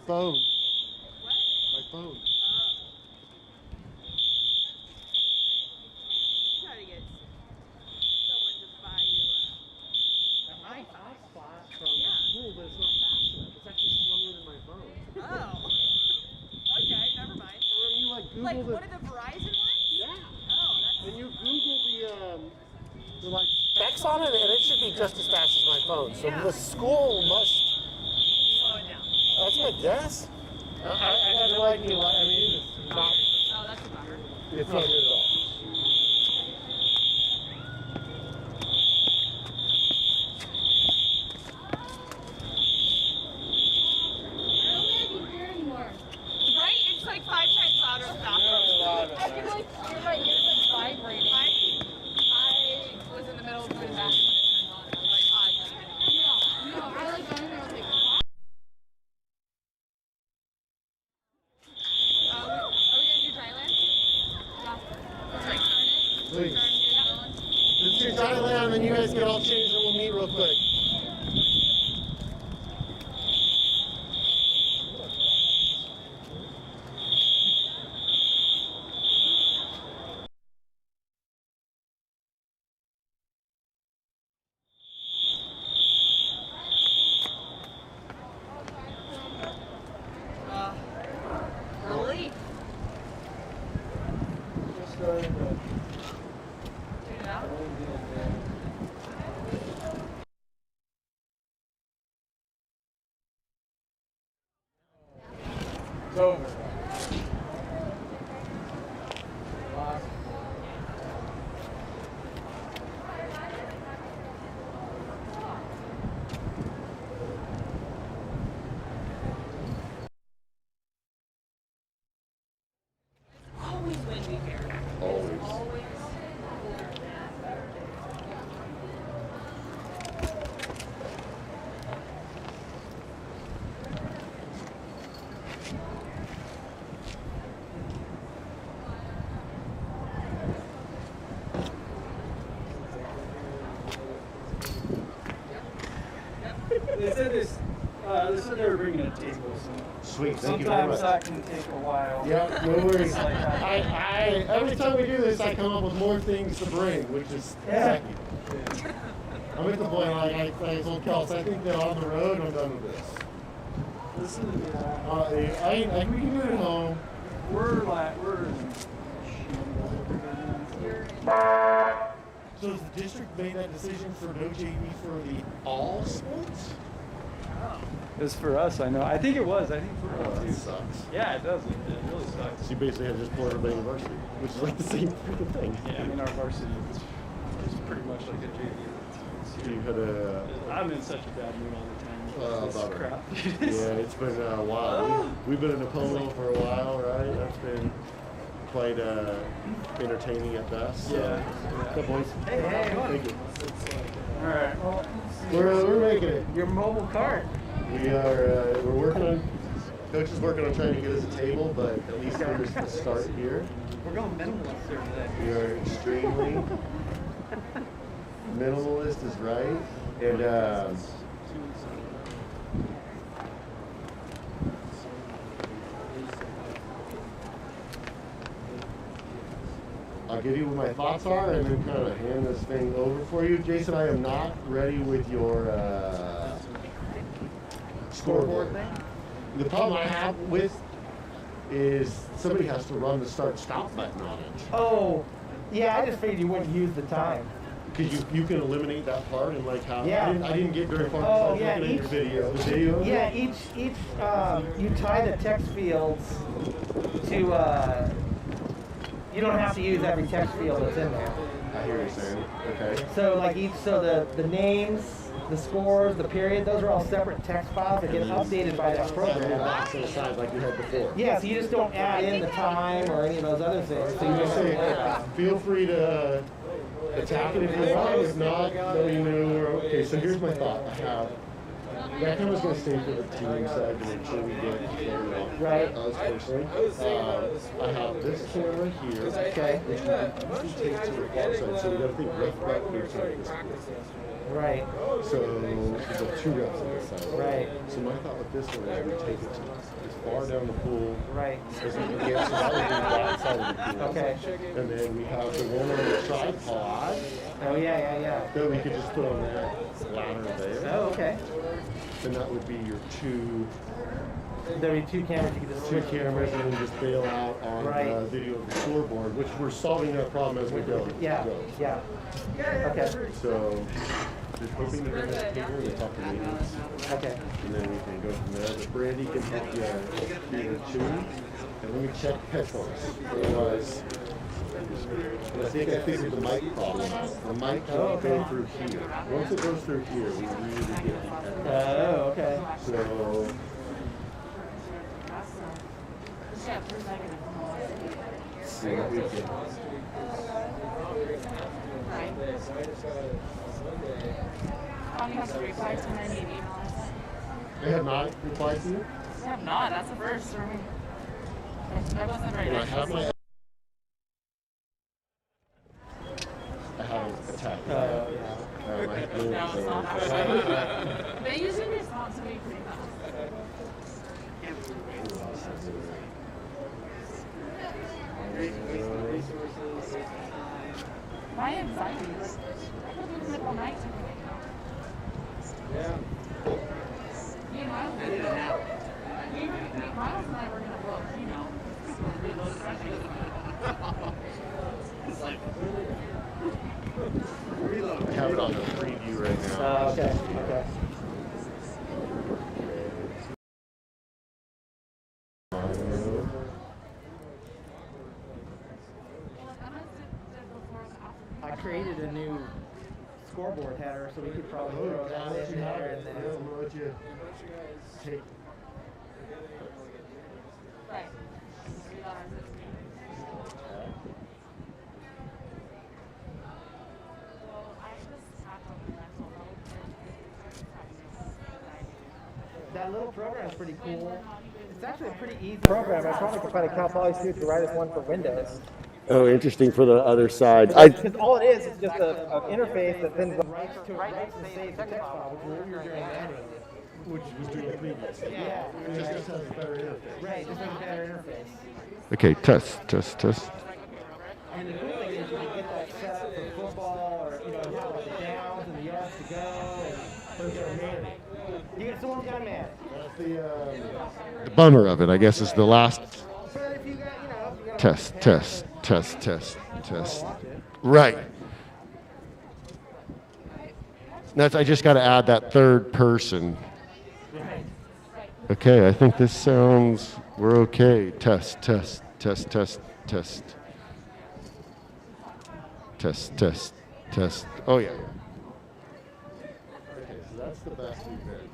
phone. What? My phone. Try to get someone to buy you I have a hotspot from Yeah. school, but it's not fast enough. It's actually slower than my phone. Oh. Okay, never mind. When you like Google Like the, one of the Verizon ones? yeah. Oh, that's. When you Google the like specs on it, and it should be just as fast as my phone. So Yeah. the school must. Slow it down. That's my guess. I have no idea. I mean, it's not. Oh, that's a bummer. It's not good at all. Right? It's like 5 times louder than that. I feel like my ears like vibrating. I was in the middle of doing that when it turned on. I was like, oh, I don't even know. No, I like got in there. I was like, Are we gonna do Thailand? Please. Let's do Thailand, and then you guys get all changed, and we'll meet real quick. Relief. Just going to. Tune it out. It's over. Always windy here. Always. Always. They said they were bringing a table. So Sweet, thank you very sometimes much. that can take a while. Yeah, no worries. Like that. Every time we do this, I come up with more things to bring, which is second. I'm at the point, like I told Kels, I think that on the road, I'm done with this. Listen to that. We can do it at home. We're So has the district made that decision for no JV for the all sports? It was for us, I know. I think it was. I think for Oh, us that too. sucks. Yeah, it does. It really sucks. So you basically had to just pull everybody in varsity, which is like the same freaking thing. Yeah, I mean our varsity is pretty much like a JV. You had a. I'm in such a bad mood all the time. This About it. crap. Yeah, it's been a while. We've been in the Polo for a while, right? That's been quite entertaining at best. So. Yeah. Good boys. Hey, Thank you. All right. Well, We're making it. your mobile cart. We are. We're working on. Coach is working on trying to get us a table, but at least there's the start here. We're going minimalist here today. We are extremely minimalist is right, and I'll give you what my thoughts are, and then kind of hand this thing over for you, Jason. I am not ready with your scoreboard thing. The problem I have with is somebody has to run the start-stop button on it. Oh, yeah, I just figured you wouldn't use the time. Because you can eliminate that part and like how Yeah. I didn't get very far Oh, besides yeah, looking at your each- video. The video of Yeah, it? you tie the text fields to, you don't have to use every text field that's in there. I hear you saying. Okay. So like the names, the scores, the period, those are all separate text files that get updated by that That little program. box on the side like you had before. Yeah, so you just don't add in the time or any of those other things. So you I just say, feel free to attack it if you want. If not, let me know. Okay, so here's my thought. I have that camera's going to stay for the team side to make sure we get cleared off. Right. Us personally. I have this camera here. Okay. Which we usually take to the far side, so we got to think left, right, left side. Right. So we've got 2 reps on this side. Right. So my thought with this one is we take it to as far down the pool Right. as we can get, so that would be that side of the pool. Okay. And then we have the one on the tripod Oh yeah. that we could just put on that ladder there. Oh, okay. And that would be your 2 There'd be 2 cameras you could just 2 switch. cameras and then just bail out on Right. the video of the scoreboard, which we're solving that problem as we go. Yeah. Yeah. Okay. So just hoping to bring this table and talk to maintenance. Okay. And then we can go from there. But Brandy can help you here too. And let me check headphones. Otherwise, I think the mic problem. The mic can't go through here. Once it goes through here, we really get the echo. Oh, okay. So see what we can. Tommy has to reply to my email. They have not replied to you? I have not. That's the first for me. I wasn't ready. When I have my I haven't attacked. Yeah. I have no No, it's not actually. They usually respond to me pretty fast. My anxiety is, I could lose it all night. Yeah. Me and Miles did it. Miles and I were gonna look, you know, reload I have it on the preview right now. Okay. Okay. I created a new scoreboard header, so we could probably throw that in there and then. I'm gonna let you take. Right. That little program is pretty cool. It's actually a pretty easy program. I probably could find a Cal Poly student to write us one for Windows. Oh, interesting for the other side. Because all it is just an interface that sends the writes and saves the text file, which we were doing manually. Which was doing the previous. Yeah. It just has a better interface. Right, just make a better interface. Okay, test. And the cool thing is you can get that set up for football or, you know, have like the downs and the yards to go. And you get someone's got a man. That's the bummer of it, I guess, is the last But if you got, you know, if you got test. Right. That's. I just got to add that third person. Okay, I think this sounds. We're okay. Test. Oh yeah. Okay, so that's the best we've been.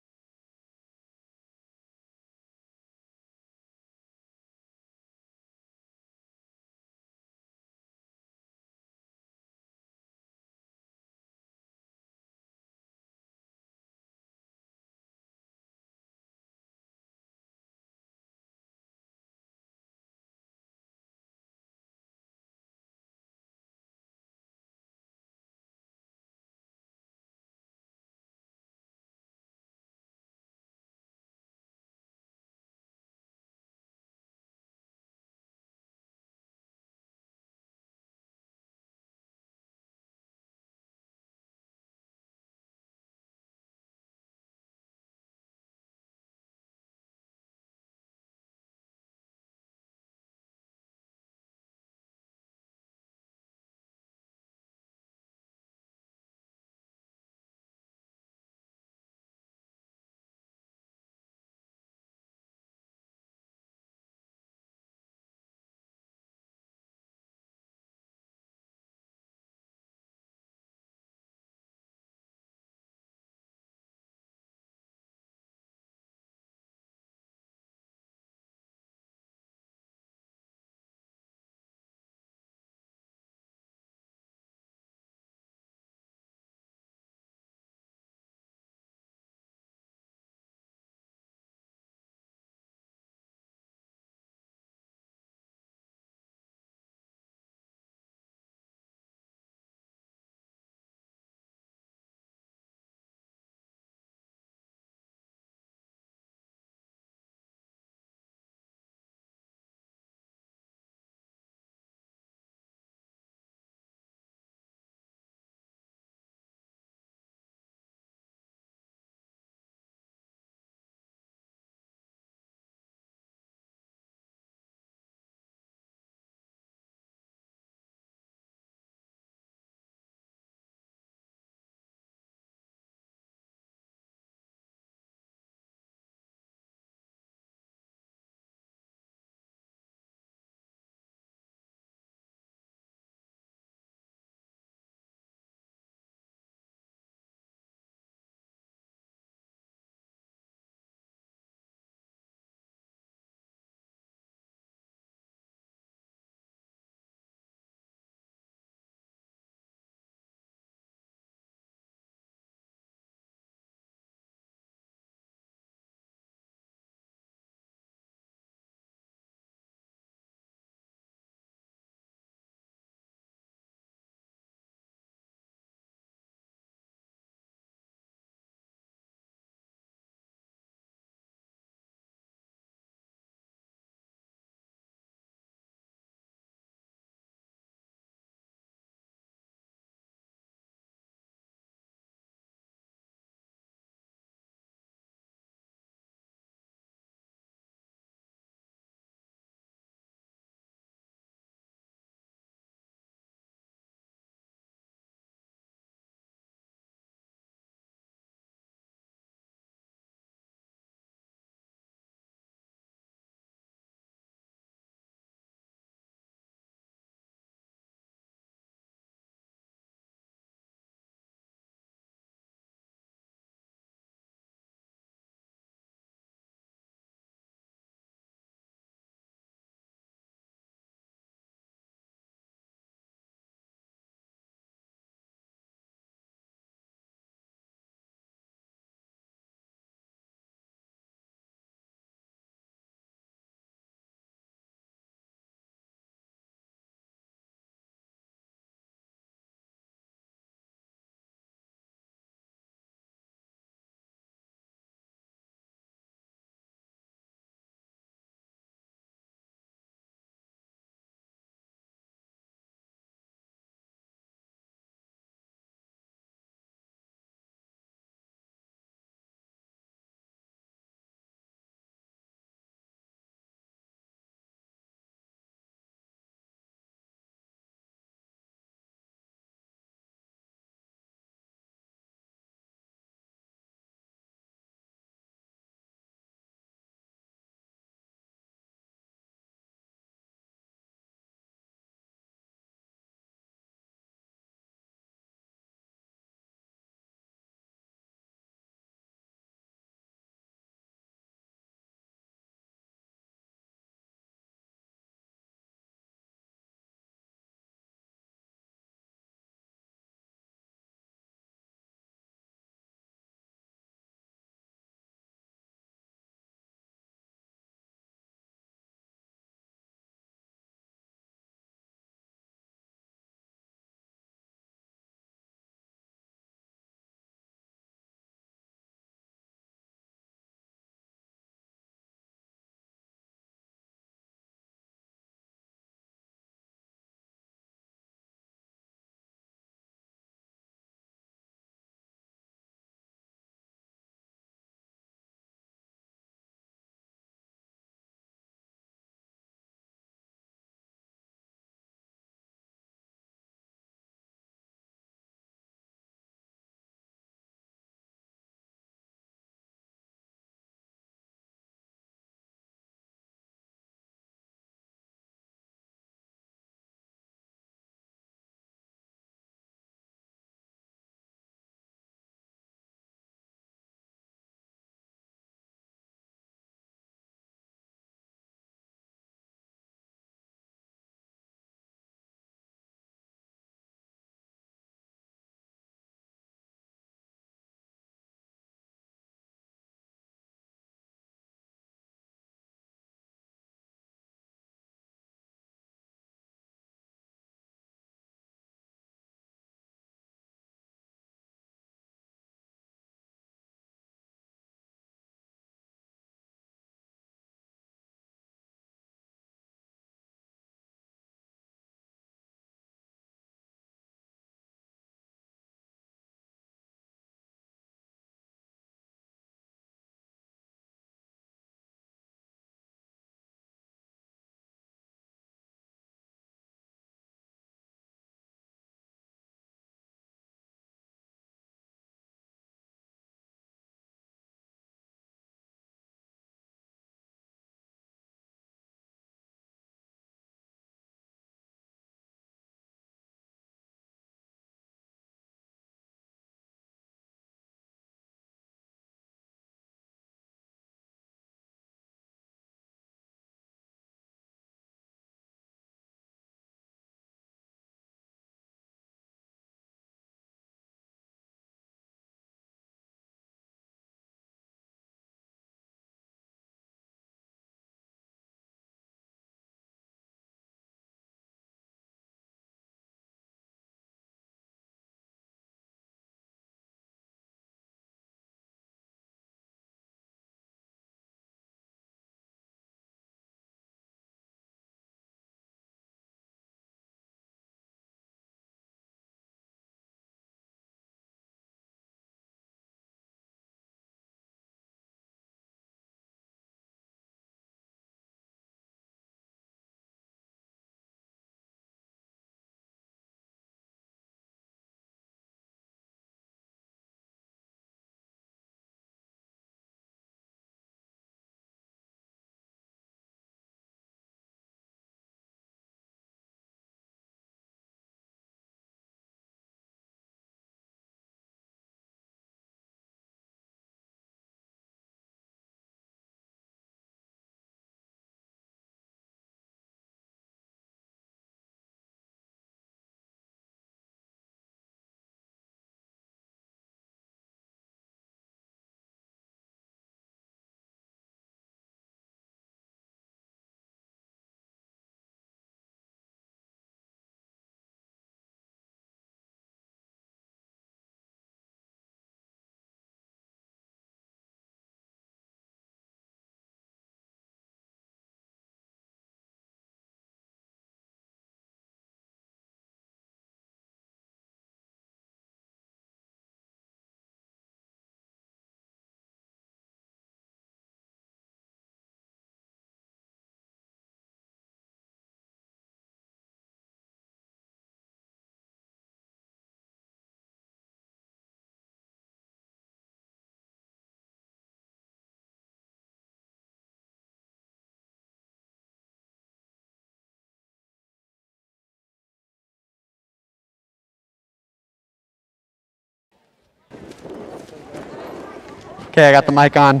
Okay, I got the mic on.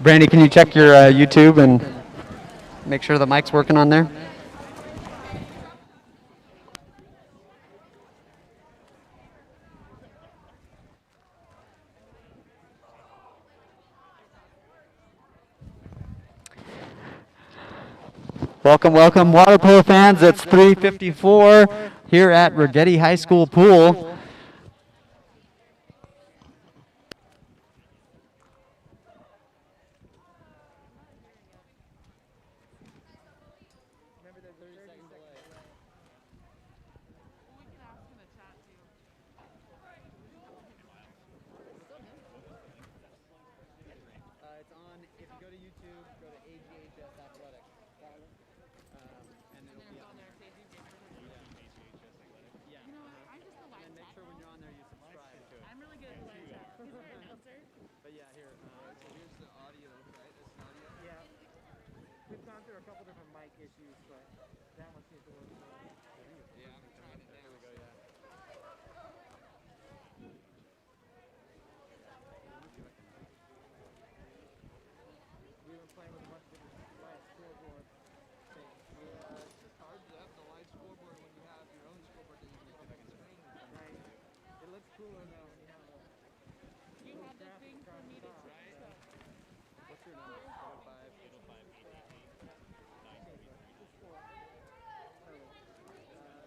Brandy, can you check your YouTube and make sure the mic's working on there? Welcome, welcome, water polo fans. It's 3:54 here at Righetti High School pool. It's on, if you go to YouTube, go to AGHS Athletics. And it'll be on there. Yeah. You know what? I'm just a live And make chat sure when girl. you're on there you subscribe to it. I'm really good at live chat. He's our announcer. But yeah, here. So here's the audio, right? This is audio. Yeah. We've gone through a couple different mic issues, but that one seems to work. Yeah, I'm trying it now. There we go, yeah. We've been playing with a bunch of different live scoreboard things. Yeah, it's just hard to have the live scoreboard when you have your own scoreboard that you can look at the screen. Right. It looks cooler though when you have a You have the thing for me to check. So. What's your number?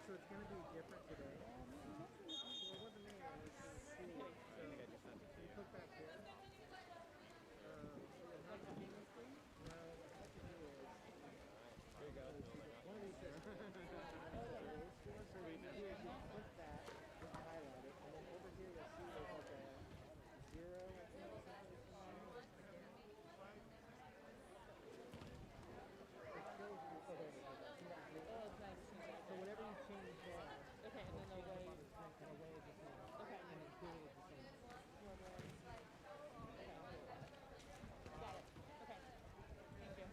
So it's gonna be different today. Well, it wasn't me. It was the school. So you click back there. How does the game screen? No, what you do is. There you go. One of these says. So what you do is you click that, just highlight it, and then over here you'll see there's like a 0, I think, or something. It shows you. Oh, there it is. See that blue? Oh, it's nice. So whatever you change there, Okay, and then the way. and away is the same. Okay. And then cool is the same. Got it. Okay. Thank you.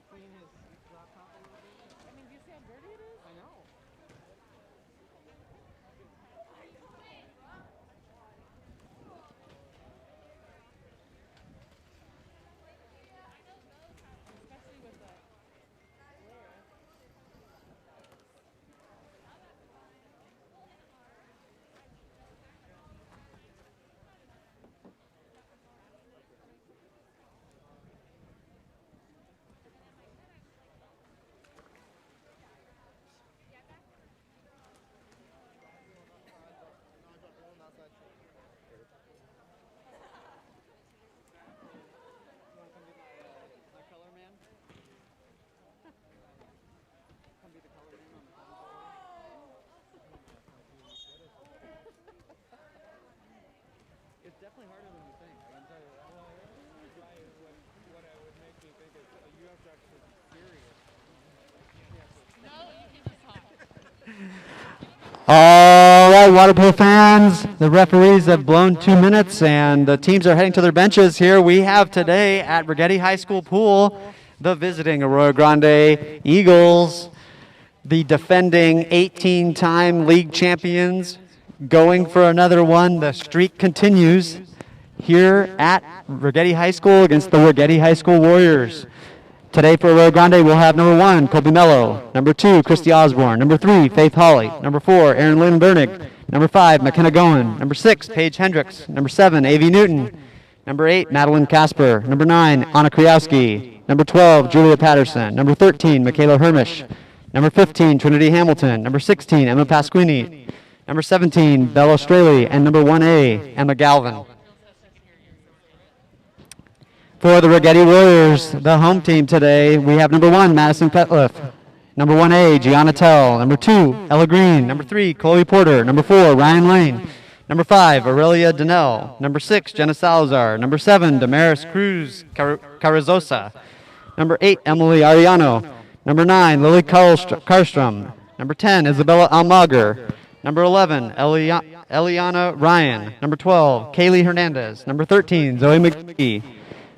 Clean his laptop a little bit. I mean, do you see how dirty it is? I know. Especially with the glare. My color man? Come be the color man on the phone. It's definitely harder than you think, I can tell you that. Well, what I would make me think is you have to actually be serious. No, you can just talk. All right, water polo fans, the referees have blown 2 minutes and the teams are heading to their benches here. We have today at Righetti High School pool the visiting Arroyo Grande Eagles, the defending 18-time league champions, going for another one. The streak continues here at Righetti High School against the Righetti High School Warriors. Today for Arroyo Grande, we'll have number 1, Colby Mello. Number 2, Christy Osborne. Number 3, Faith Hawley. Number 4, Erin Lynn Bernick. Number 5, McKenna Goen. Number 6, Paige Hendricks. Number 7, A.V. Newton. Number 8, Madeline Casper. Number 9, Anna Kriowski. Number 12, Julia Patterson. Number 13, Michaela Hermish. Number 15, Trinity Hamilton. Number 16, Emma Pasquini. number 17, Bella Straley, and number 1A, Emma Galvin. For the Righetti Warriors, the home team today, we have number 1, Madison Petliff, number 1A, Gianna Tell, number 2, Ella Green, number 3, Chloe Porter, number 4, Ryan Lane, number 5, Aurelia Donnell, number 6, Jenna Salazar, number 7, Damaris Cruz Carrizosa, number 8, Emily Ariano, number 9, Lily Karstrom, number 10, Isabella Almager, number 11, Eliana Ryan, number 12, Kaylee Hernandez, number 13, Zoe McGee,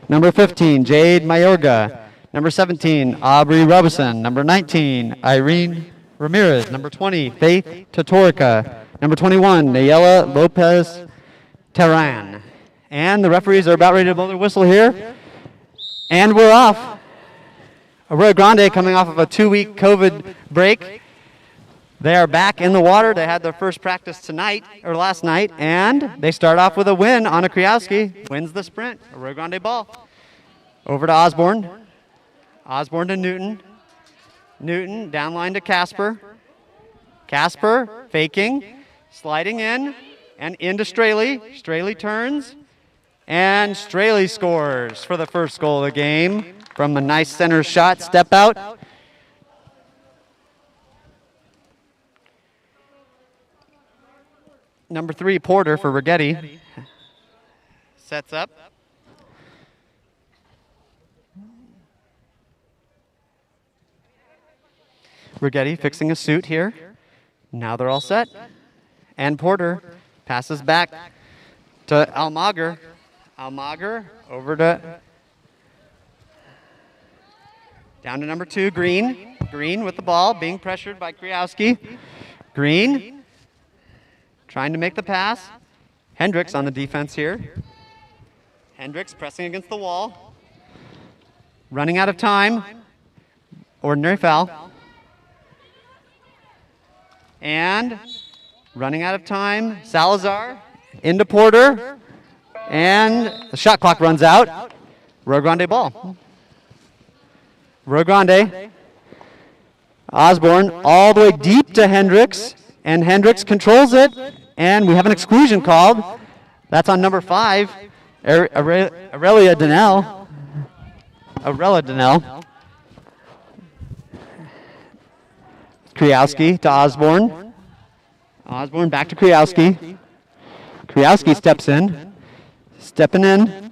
number 15, Jade Mayorga, number 17, Aubrey Robison, number 19, Irene Ramirez, number 20, Faith Tatorica, number 21, Nayela Lopez Terran. And the referees are about ready to blow their whistle here. And we're off. Arroyo Grande coming off of a 2-week COVID break. They are back in the water. They had their first practice last night, and they start off with a win. Anna Kriowski wins the sprint. Arroyo Grande ball. Over to Osborne. Osborne to Newton. Newton down line to Casper. Casper faking, sliding in, and into Straley. Straley turns, and Straley scores for the first goal of the game from a nice center shot, step out. Number 3, Porter for Righetti. Sets up. Righetti fixing a suit here. Now they're all set. And Porter passes back to Almager. Almager over to down to number 2, Green. Green with the ball, being pressured by Kriowski. Green trying to make the pass. Hendricks on the defense here. Hendricks pressing against the wall. Running out of time. Ordinary foul. And running out of time, Salazar into Porter. And the shot clock runs out. Rio Grande ball. Rio Grande. Osborne all the way deep to Hendricks. And Hendricks controls it. And we have an exclusion called. That's on number 5, Aurelia Donnell. Aurelia Donnell. Kriowski to Osborne. Osborne back to Kriowski. Kriowski steps in. Stepping in.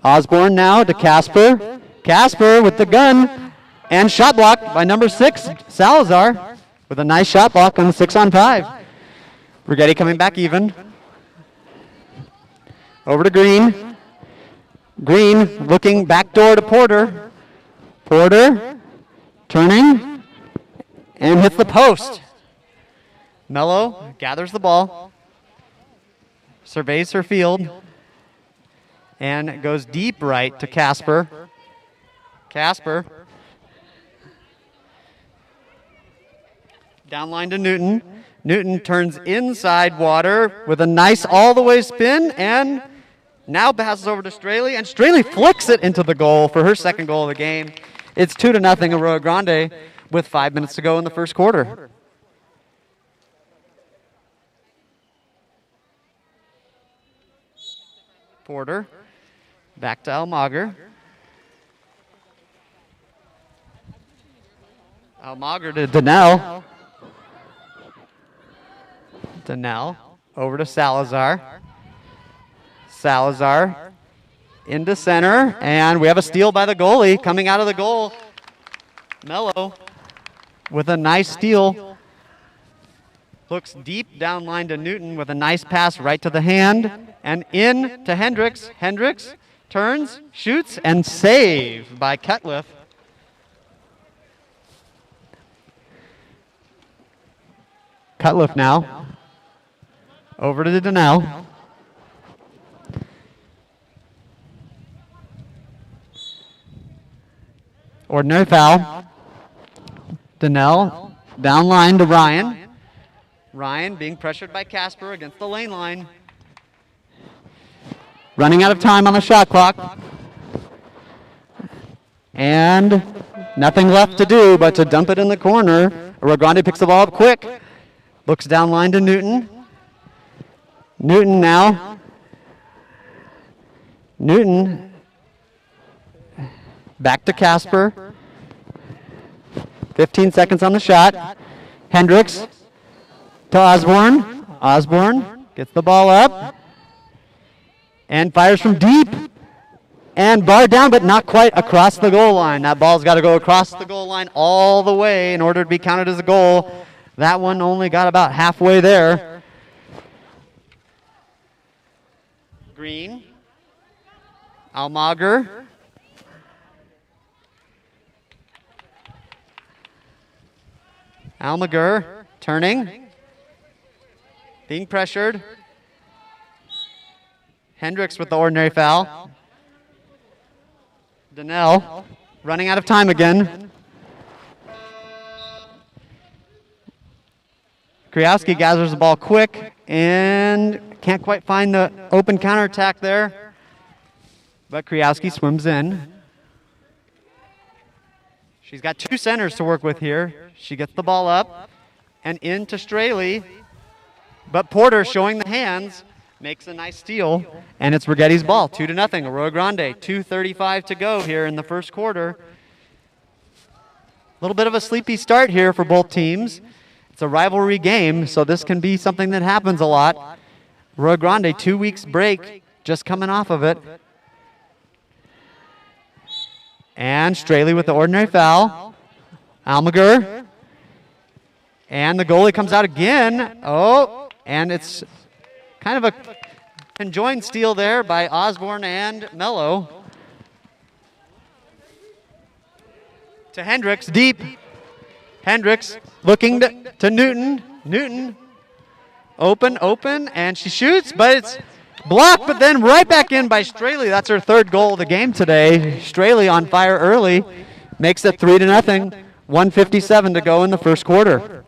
Osborne now to Casper. Casper with the gun. And shot blocked by number 6, Salazar, with a nice shot block on the 6-on-5. Righetti coming back even. Over to Green. Green looking back door to Porter. Porter turning and hits the post. Mello gathers the ball, surveys her field, and goes deep right to Casper. Casper down line to Newton. Newton turns inside water with a nice all-the-way spin and now passes over to Straley, and Straley flicks it into the goal for her second goal of the game. It's 2-0 Arroyo Grande with 5 minutes to go in the first quarter. Porter back to Almager. Almager to Donnell. Donnell over to Salazar. Salazar into center, and we have a steal by the goalie coming out of the goal. Mello with a nice steal. Looks deep down line to Newton with a nice pass right to the hand, and in to Hendricks. Hendricks turns, shoots, and save by Cutliff. Cutliff now. Over to Donnell. Ordinary foul. Donnell down line to Ryan. Ryan being pressured by Casper against the lane line. Running out of time on the shot clock. And nothing left to do but to dump it in the corner. Arroyo Grande picks the ball up quick. Looks down line to Newton. Newton now. Newton. Back to Casper. 15 seconds on the shot. Hendricks to Osborne. Osborne gets the ball up and fires from deep. And bar down, but not quite across the goal line. That ball's got to go across the goal line all the way in order to be counted as a goal. That one only got about halfway there. Green. Almager. Almager turning. Being pressured. Hendricks with the ordinary foul. Donnell running out of time again. Kriowski gathers the ball quick and can't quite find the open counterattack there. But Kriowski swims in. She's got two centers to work with here. She gets the ball up and into Straley. But Porter, showing the hands, makes a nice steal, and it's Righetti's ball, 2-0. Arroyo Grande, 2:35 to go here in the first quarter. A little bit of a sleepy start here for both teams. It's a rivalry game, so this can be something that happens a lot. Arroyo Grande, 2 weeks break, just coming off of it. And Straley with the ordinary foul. Almager. And the goalie comes out again. Oh, and it's kind of a conjoined steal there by Osborne and Mello. To Hendricks, deep. Hendricks looking to Newton. Newton, open, and she shoots, but it's blocked, but then right back in by Straley. That's her third goal of the game today. Straley on fire early, makes it 3-0. 1:57 to go in the first quarter.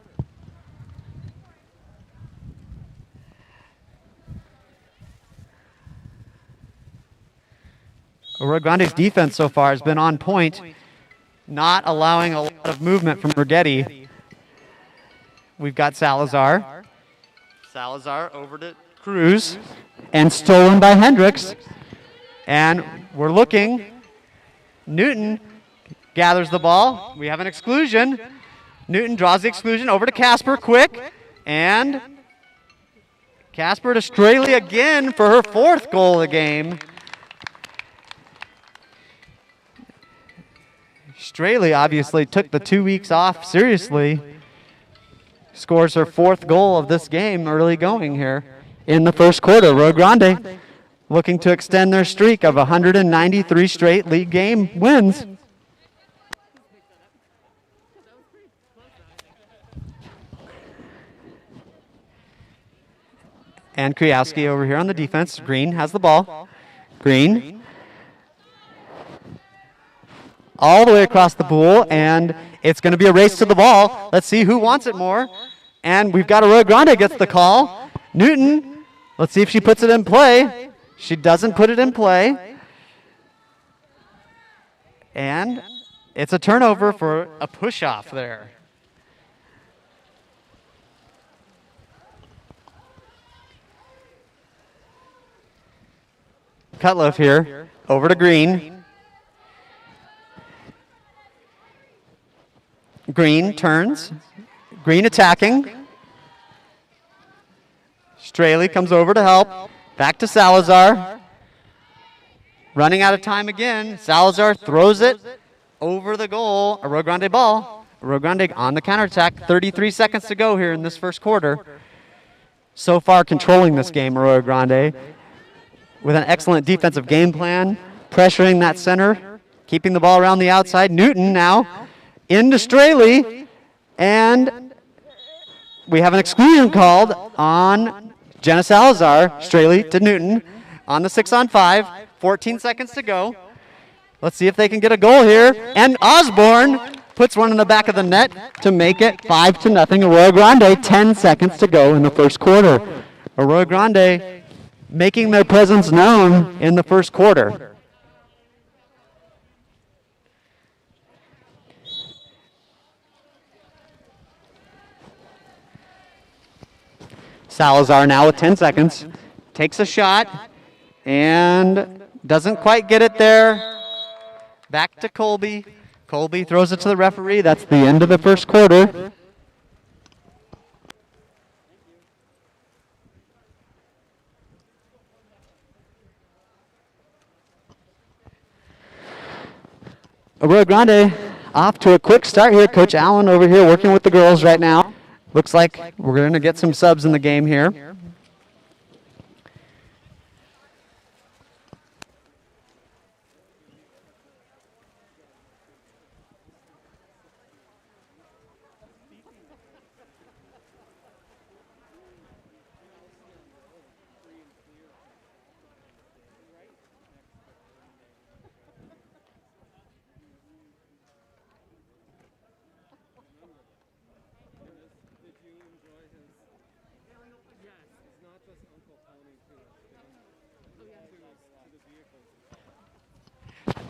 Arroyo Grande's defense so far has been on point, not allowing a lot of movement from Righetti. We've got Salazar. Salazar over to Cruz, and stolen by Hendricks. And we're looking. Newton gathers the ball. We have an exclusion. Newton draws the exclusion over to Casper quick, and Casper to Straley again for her fourth goal of the game. Straley obviously took the 2 weeks off seriously. Scores her fourth goal of this game early going here in the first quarter. Arroyo Grande looking to extend their streak of 193 straight league game wins. And Kriowski over here on the defense. Green has the ball. Green. All the way across the pool, and it's going to be a race to the ball. Let's see who wants it more. And we've got Arroyo Grande gets the call. Newton, let's see if she puts it in play. She doesn't put it in play. And it's a turnover for a push-off there. Cutliff here, over to Green. Green turns. Green attacking. Straley comes over to help. Back to Salazar. Running out of time again. Salazar throws it over the goal. Arroyo Grande ball. Arroyo Grande on the counterattack. 33 seconds to go here in this first quarter. So far controlling this game, Arroyo Grande, with an excellent defensive game plan, pressuring that center, keeping the ball around the outside. Newton now into Straley, and we have an exclusion called on Jenna Salazar. Straley to Newton on the 6-on-5. 14 seconds to go. Let's see if they can get a goal here. And Osborne puts one in the back of the net to make it 5-0. Arroyo Grande, 10 seconds to go in the first quarter. Arroyo Grande making their presence known in the first quarter. Salazar now with 10 seconds. Takes a shot and doesn't quite get it there. Back to Colby. Colby throws it to the referee. That's the end of the first quarter. Arroyo Grande off to a quick start here. Coach Allen over here working with the girls right now. Looks like we're going to get some subs in the game here.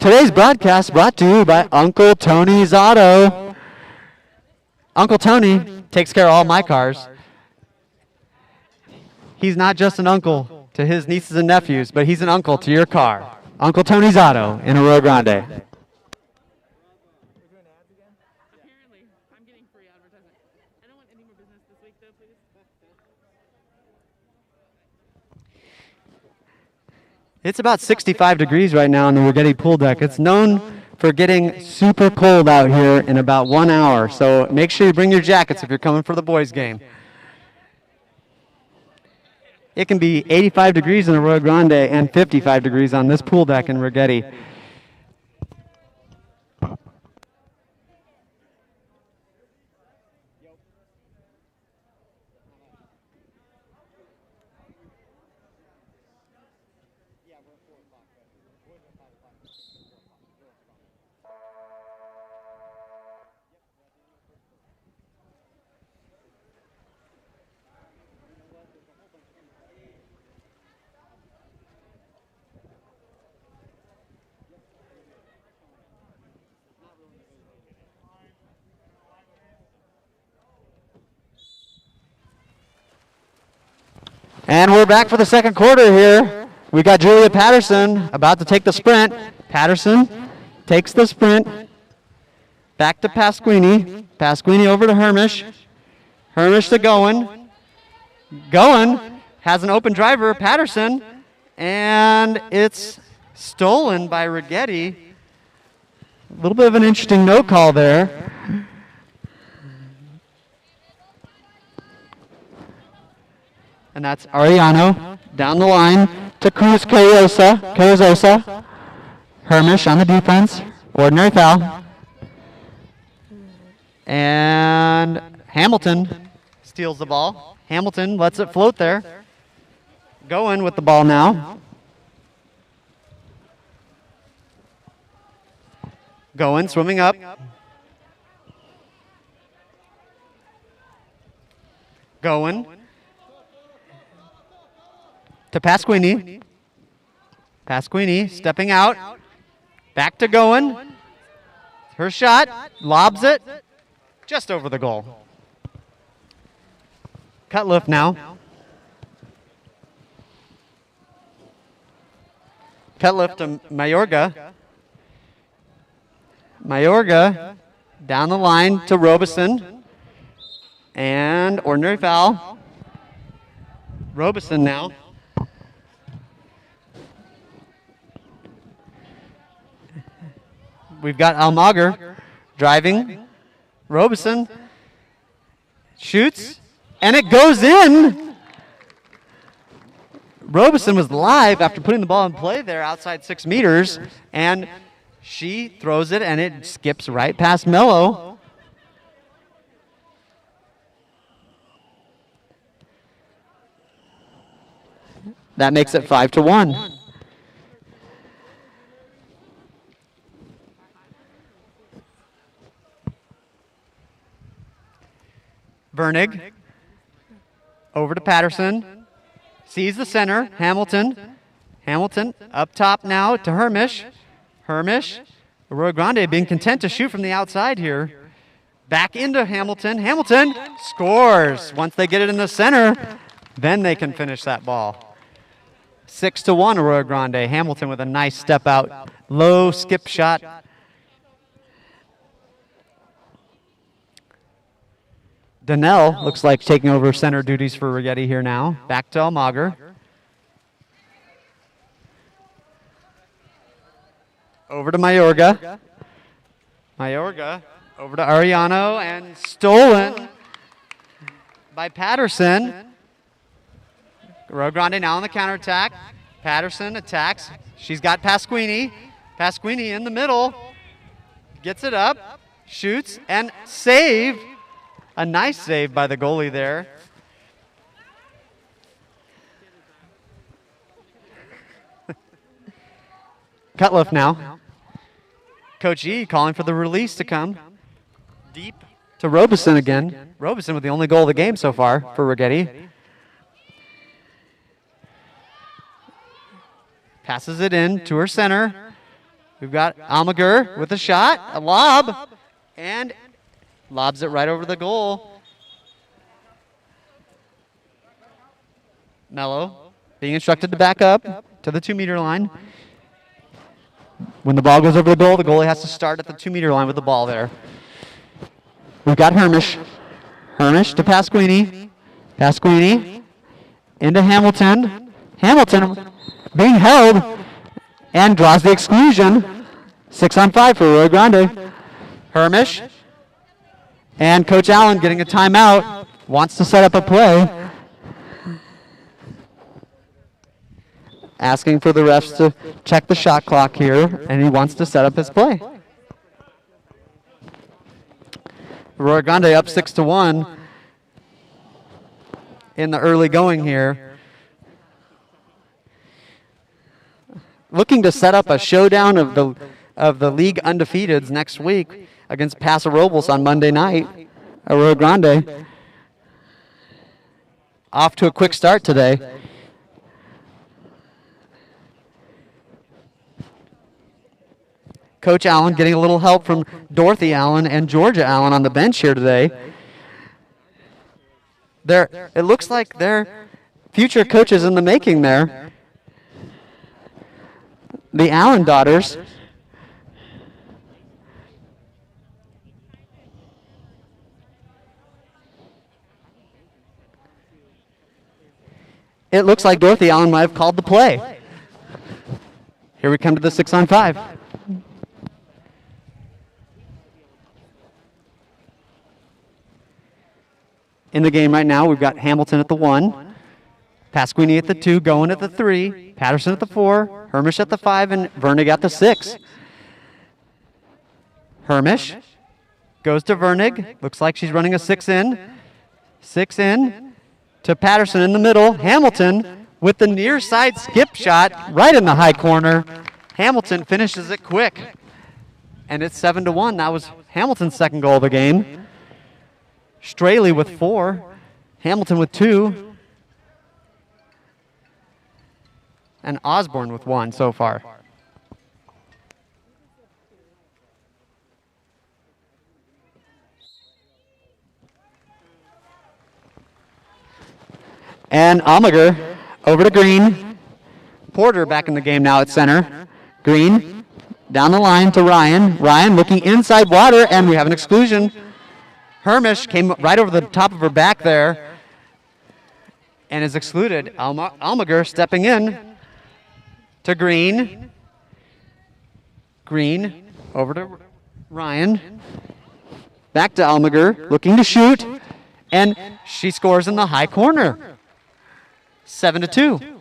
Today's broadcast brought to you by Uncle Tony's Auto. Uncle Tony takes care of all my cars. He's not just an uncle to his nieces and nephews, but he's an uncle to your car. Uncle Tony's Auto in Arroyo Grande. Apparently, I'm getting free advertisement. I don't want any more business this week, though, please. It's about 65 degrees right now on the Righetti pool deck. It's known for getting super cold out here in about 1 hour, so make sure you bring your jackets if you're coming for the boys' game. It can be 85 degrees in Arroyo Grande and 55 degrees on this pool deck in Righetti. And we're back for the second quarter here. We got Julia Patterson about to take the sprint. Patterson takes the sprint. Back to Pasquini. Pasquini over to Hermish. Hermish to Goen. Goen has an open driver, Patterson, and it's stolen by Righetti. A little bit of an interesting no call there. And that's Ariano down the line to Cruz Carrizosa. Hermish on the defense. Ordinary foul. And Hamilton steals the ball. Hamilton lets it float there. Goen with the ball now. Goen swimming up. Goen to Pasquini. Pasquini stepping out. Back to Goen. Her shot. Lobs it. Just over the goal. Cutliff now. Cutliff to Mayorga. Mayorga down the line to Robeson. And ordinary foul. Robeson now. We've got Almager driving. Robeson shoots, and it goes in. Robeson was live after putting the ball in play there outside 6 meters, and she throws it, and it skips right past Mello. That makes it 5-1. Vernig over to Patterson. Sees the center. Hamilton. Hamilton up top now to Hermish. Hermish. Arroyo Grande being content to shoot from the outside here. Back into Hamilton. Hamilton scores once they get it in the center. then they can finish that ball. 6-1 Arroyo Grande. Hamilton with a nice step out, low skip shot. Donnell looks like taking over center duties for Righetti here now. Back to Almager. Over to Mayorga. Mayorga over to Ariano and stolen by Patterson. Arroyo Grande now on the counterattack. Patterson attacks. She's got Pasquini. Pasquini in the middle. Gets it up. Shoots and save. A nice save by the goalie there. Cutliff now. Coach E calling for the release to come. Deep to Robeson again. Robeson with the only goal of the game so far for Righetti. Passes it in to her center. We've got Almager with a shot, a lob, and lobs it right over the goal. Mello being instructed to back up to the 2-meter line. When the ball goes over the goalie has to start at the 2-meter line with the ball there. We've got Hermish. Hermish to Pasquini. Pasquini into Hamilton. Hamilton being held and draws the exclusion. 6-on-5 for Arroyo Grande. Hermish. And Coach Allen getting a timeout, wants to set up a play. Asking for the refs to check the shot clock here, and he wants to set up his play. Arroyo Grande up 6-1 in the early going here. Looking to set up a showdown of the league undefeateds next week against Paso Robles on Monday night. Arroyo Grande off to a quick start today. Coach Allen getting a little help from Dorothy Allen and Georgia Allen on the bench here today. It looks like they're future coaches in the making there. The Allen daughters. It looks like Dorothy Allen might have called the play. Here we come to the 6-on-5. In the game right now, we've got Hamilton at the 1, Pasquini at the 2, going at the 3, Patterson at the 4, Hermish at the 5, and Vernig at the 6. Hermish goes to Vernig. Looks like she's running a 6-in. 6-in to Patterson in the middle. Hamilton with the near side skip shot right in the high corner. Hamilton finishes it quick. And it's 7-1. That was Hamilton's second goal of the game. Straley with 4. Hamilton with 2. And Osborne with 1 so far. And Almager over to Green. Porter back in the game now at center. Green down the line to Ryan. Ryan looking inside water, and we have an exclusion. Hermish came right over the top of her back there and is excluded. Almager stepping in to Green. Green over to Ryan. Back to Almager, looking to shoot, and she scores in the high corner. 7-2.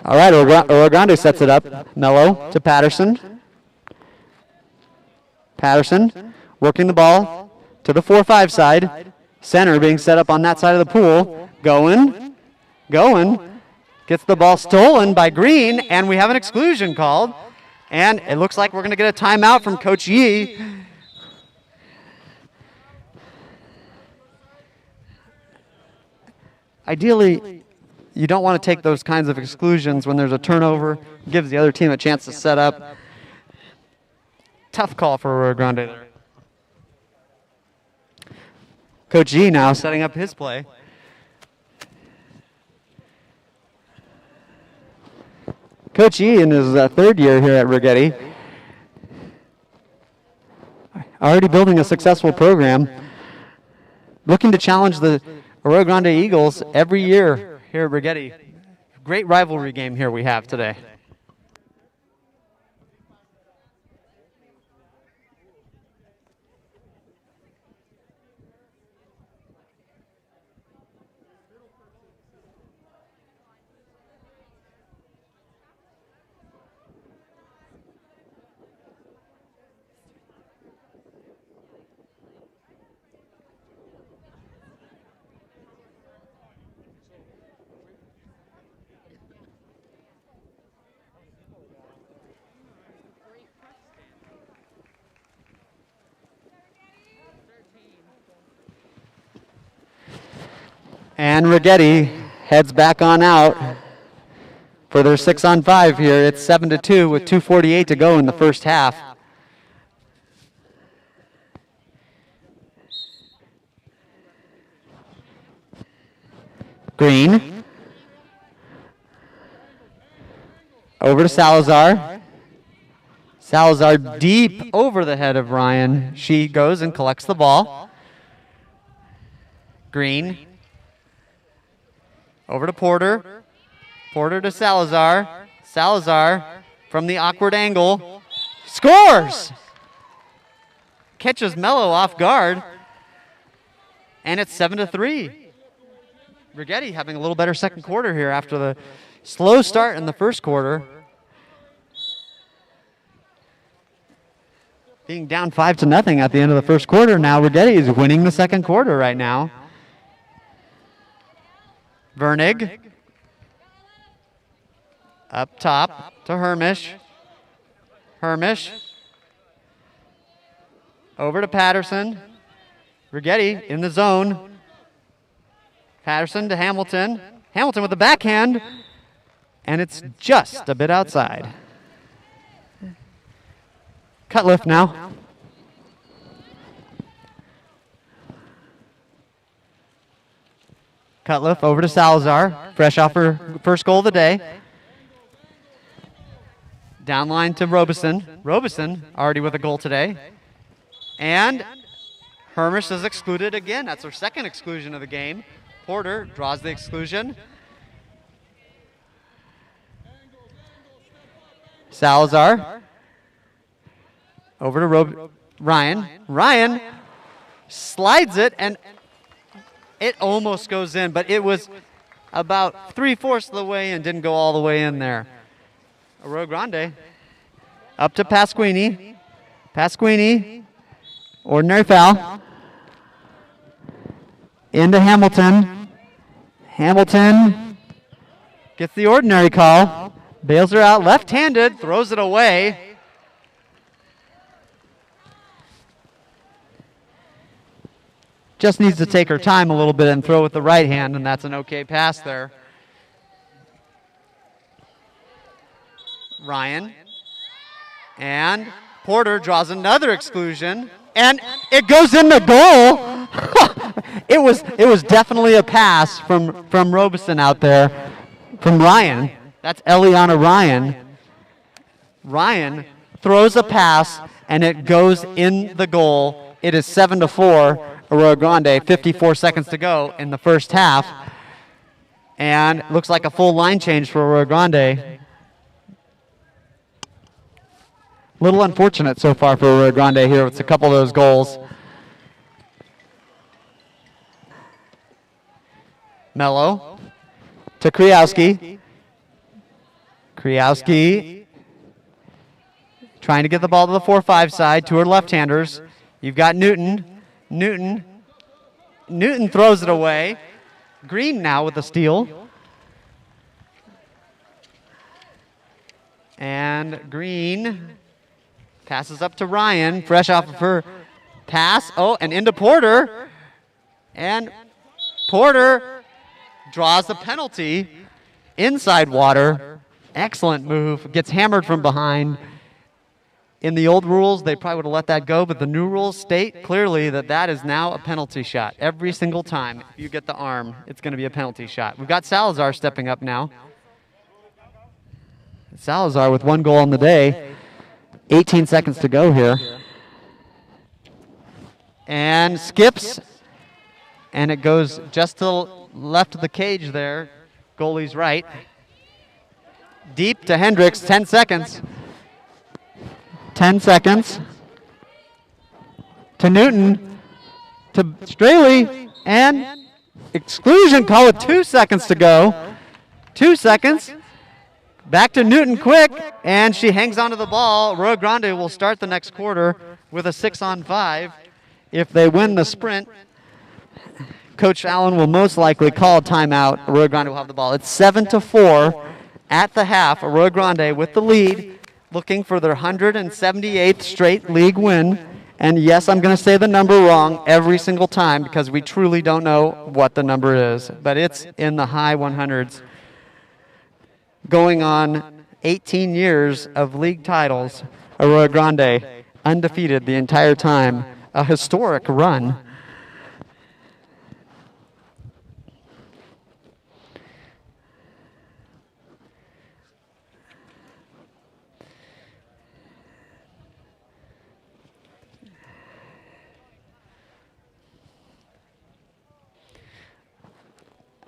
All right, Arroyo Grande sets it up. Mello to Patterson. Patterson working the ball to the 4-5 side. Center being set up on that side of the pool. Going. Gets the ball stolen by Green, and we have an exclusion called. And it looks like we're going to get a timeout from Coach Yee. Ideally, you don't want to take those kinds of exclusions when there's a turnover. Gives the other team a chance to set up. Tough call for Arroyo Grande there. Coach G now setting up his play. Coach E in his third year here at Righetti. Already building a successful program. Looking to challenge the Arroyo Grande Eagles every year here at Righetti. Great rivalry game here we have today. And Righetti heads back on out for their 6-on-5 here. It's 7-2 with 2:48 to go in the first half. Green. Over to Salazar. Salazar deep over the head of Ryan. She goes and collects the ball. Green. Over to Porter. Porter to Salazar. Salazar from the awkward angle. Scores! Catches Mello off guard. And it's 7-3. Righetti having a little better second quarter here after the slow start in the first quarter. Being down 5-0 at the end of the first quarter. Now Righetti is winning the second quarter right now. Vernig. Up top to Hermish. Hermish. Over to Patterson. Righetti in the zone. Patterson to Hamilton. Hamilton with the backhand. And it's just a bit outside. Cutliff now. Cutliff over to Salazar, fresh off her first goal of the day. Down line to Robeson. Robeson already with a goal today. And Hermish is excluded again. That's her second exclusion of the game. Porter draws the exclusion. Salazar. Over to Ryan. Ryan slides it, and it almost goes in, but it was about 3/4 of the way in, didn't go all the way in there. Arroyo Grande up to Pasquini. Pasquini, ordinary foul. Into Hamilton. Hamilton gets the ordinary call. Bails her out, left-handed, throws it away. Just needs to take her time a little bit and throw with the right hand, and that's an okay pass there. Ryan. And Porter draws another exclusion, and it goes in the goal. It was definitely a pass from Robeson out there, from Ryan. That's Eliana Ryan. Ryan throws a pass, and it goes in the goal. It is 7-4. Arroyo Grande, 54 seconds to go in the first half. And looks like a full line change for Arroyo Grande. Little unfortunate so far for Arroyo Grande here with a couple of those goals. Mello to Kriowski. Kriowski trying to get the ball to the 4-5 side to her left-handers. You've got Newton. Newton throws it away. Green now with the steal. And Green passes up to Ryan, fresh off of her pass. Oh, and into Porter. And Porter draws the penalty inside water. Excellent move. Gets hammered from behind. In the old rules, they probably would have let that go, but the new rules state clearly that that is now a penalty shot. Every single time you get the arm, it's going to be a penalty shot. We've got Salazar stepping up now. Salazar with 1 goal on the day. 18 seconds to go here. And skips. And it goes just to the left of the cage there. Goalie's right. Deep to Hendricks, 10 seconds. 10 seconds. To Newton. To Straley. And exclusion call with 2 seconds to go. 2 seconds. Back to Newton quick. And she hangs onto the ball. Arroyo Grande will start the next quarter with a 6-on-5. If they win the sprint, Coach Allen will most likely call a timeout. Arroyo Grande will have the ball. It's 7-4 at the half. Arroyo Grande with the lead, looking for their 178th straight league win. And yes, I'm going to say the number wrong every single time because we truly don't know what the number is. But it's in the high 100s. Going on 18 years of league titles, Arroyo Grande undefeated the entire time. A historic run.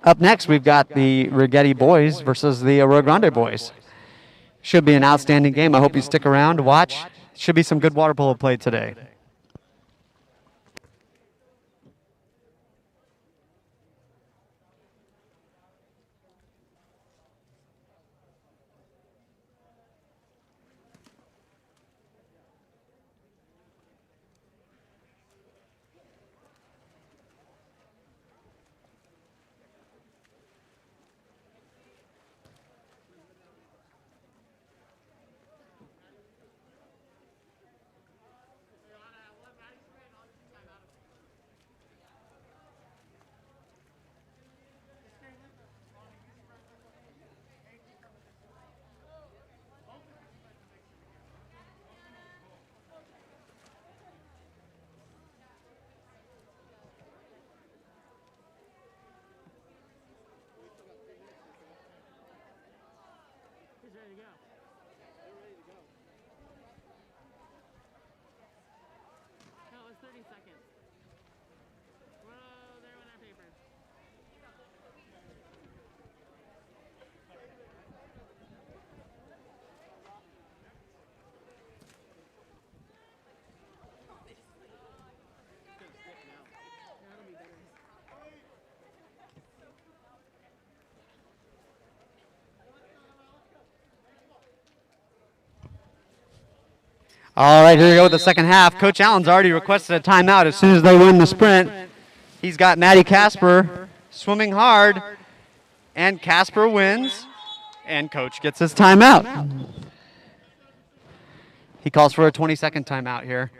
Up next, we've got the Righetti boys versus the Arroyo Grande boys. Should be an outstanding game. I hope you stick around to watch. Should be some good water polo played today. All right, here we go with the second half. Coach Allen's already requested a timeout as soon as they win the sprint. He's got Maddie Casper swimming hard, and Casper wins, and Coach gets his timeout. He calls for a 20-second timeout here.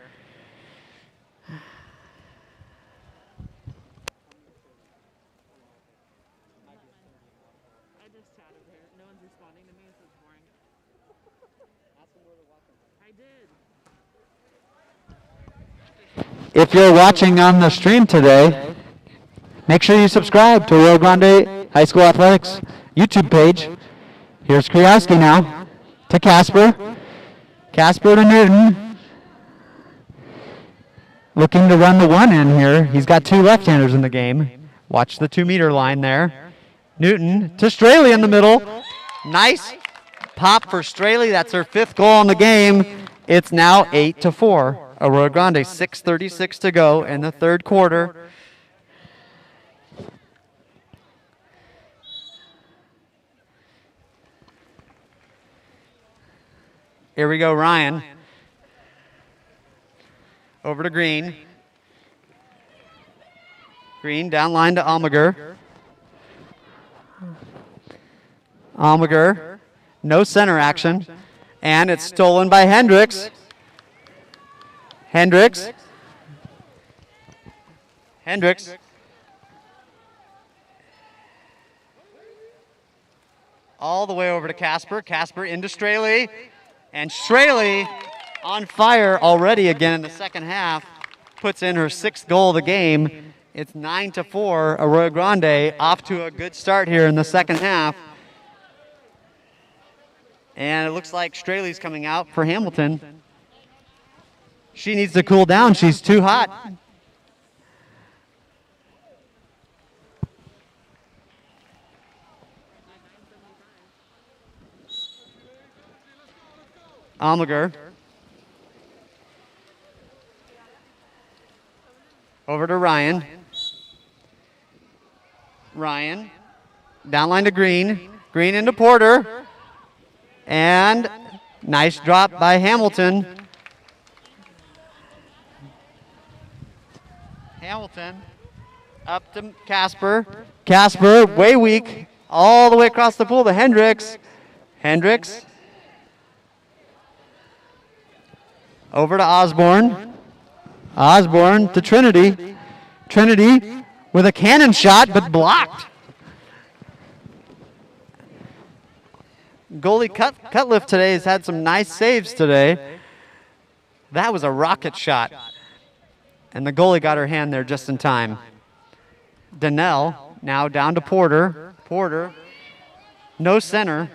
If you're watching on the stream today, make sure you subscribe to Arroyo Grande High School Athletics YouTube page. Here's Kriowski now to Casper. Casper to Newton. Looking to run the one in here. He's got 2 left-handers in the game. Watch the 2-meter line there. Newton to Straley in the middle. Nice pop for Straley. That's her 5th goal in the game. It's now 8-4. Arroyo Grande, 6:36 to go in the third quarter. Here we go, Ryan. Over to Green. Green down line to Almager. Almager, no center action. And it's stolen by Hendricks. Hendricks. all the way over to Casper. Casper into Straley. And Straley on fire already again in the second half. Puts in her 6th goal of the game. It's 9-4. Arroyo Grande off to a good start here in the second half. And it looks like Straley's coming out for Hamilton. She needs to cool down. She's too hot. Omliger. Over to Ryan. Ryan. Downline to Green. Green into Porter. And nice drop by Hamilton. Hamilton up to Casper. Casper, way weak. All the way across the pool to Hendricks. Hendricks. Over to Osborne. Osborne to Trinity. Trinity with a cannon shot, but blocked. Goalie Cutliff today has had some nice saves today. That was a rocket shot. And the goalie got her hand there just in time. Donnell now down to Porter. Porter, no center.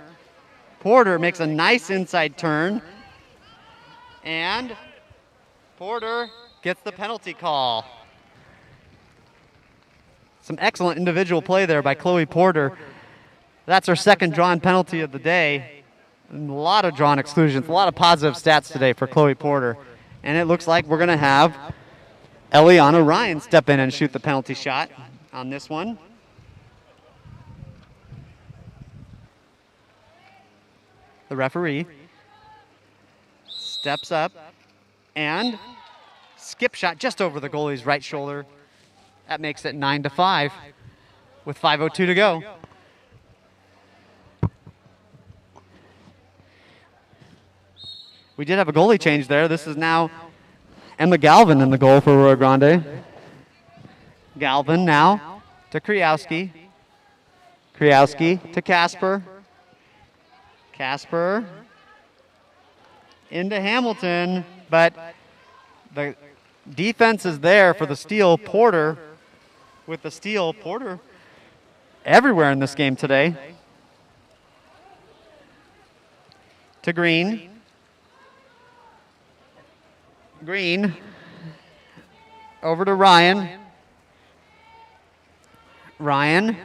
Porter makes a nice inside turn. And Porter gets the penalty call. Some excellent individual play there by Chloe Porter. That's her second drawn penalty of the day. And a lot of drawn exclusions, a lot of positive stats today for Chloe Porter. And it looks like we're going to have Eliana Ryan step in and shoot the penalty shot on this one. The referee steps up and skip shot just over the goalie's right shoulder. That makes it 9-5 with 5:02 to go. We did have a goalie change there. This is now Emma Galvin in the goal for Arroyo Grande. Galvin now to Kriowski. Kriowski to Casper. Casper into Hamilton, but the defense is there for the steal. Porter with the steal. Porter everywhere in this game today. To Green. Green over to Ryan. Ryan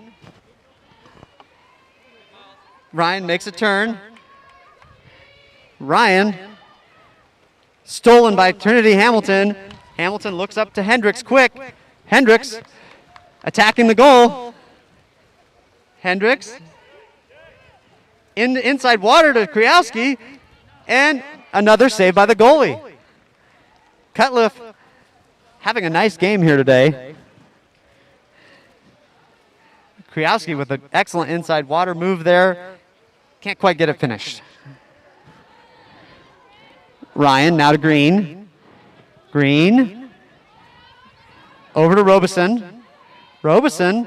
makes a turn. Ryan stolen by Trinity Hamilton. Hamilton looks up to Hendricks quick. Hendricks attacking the goal. Hendricks inside water to Kriowski, and another save by the goalie. Cutliff having a nice game here today. Kriowski with an excellent inside water move there. Can't quite get it finished. Ryan now to Green. Green over to Robeson. Robeson,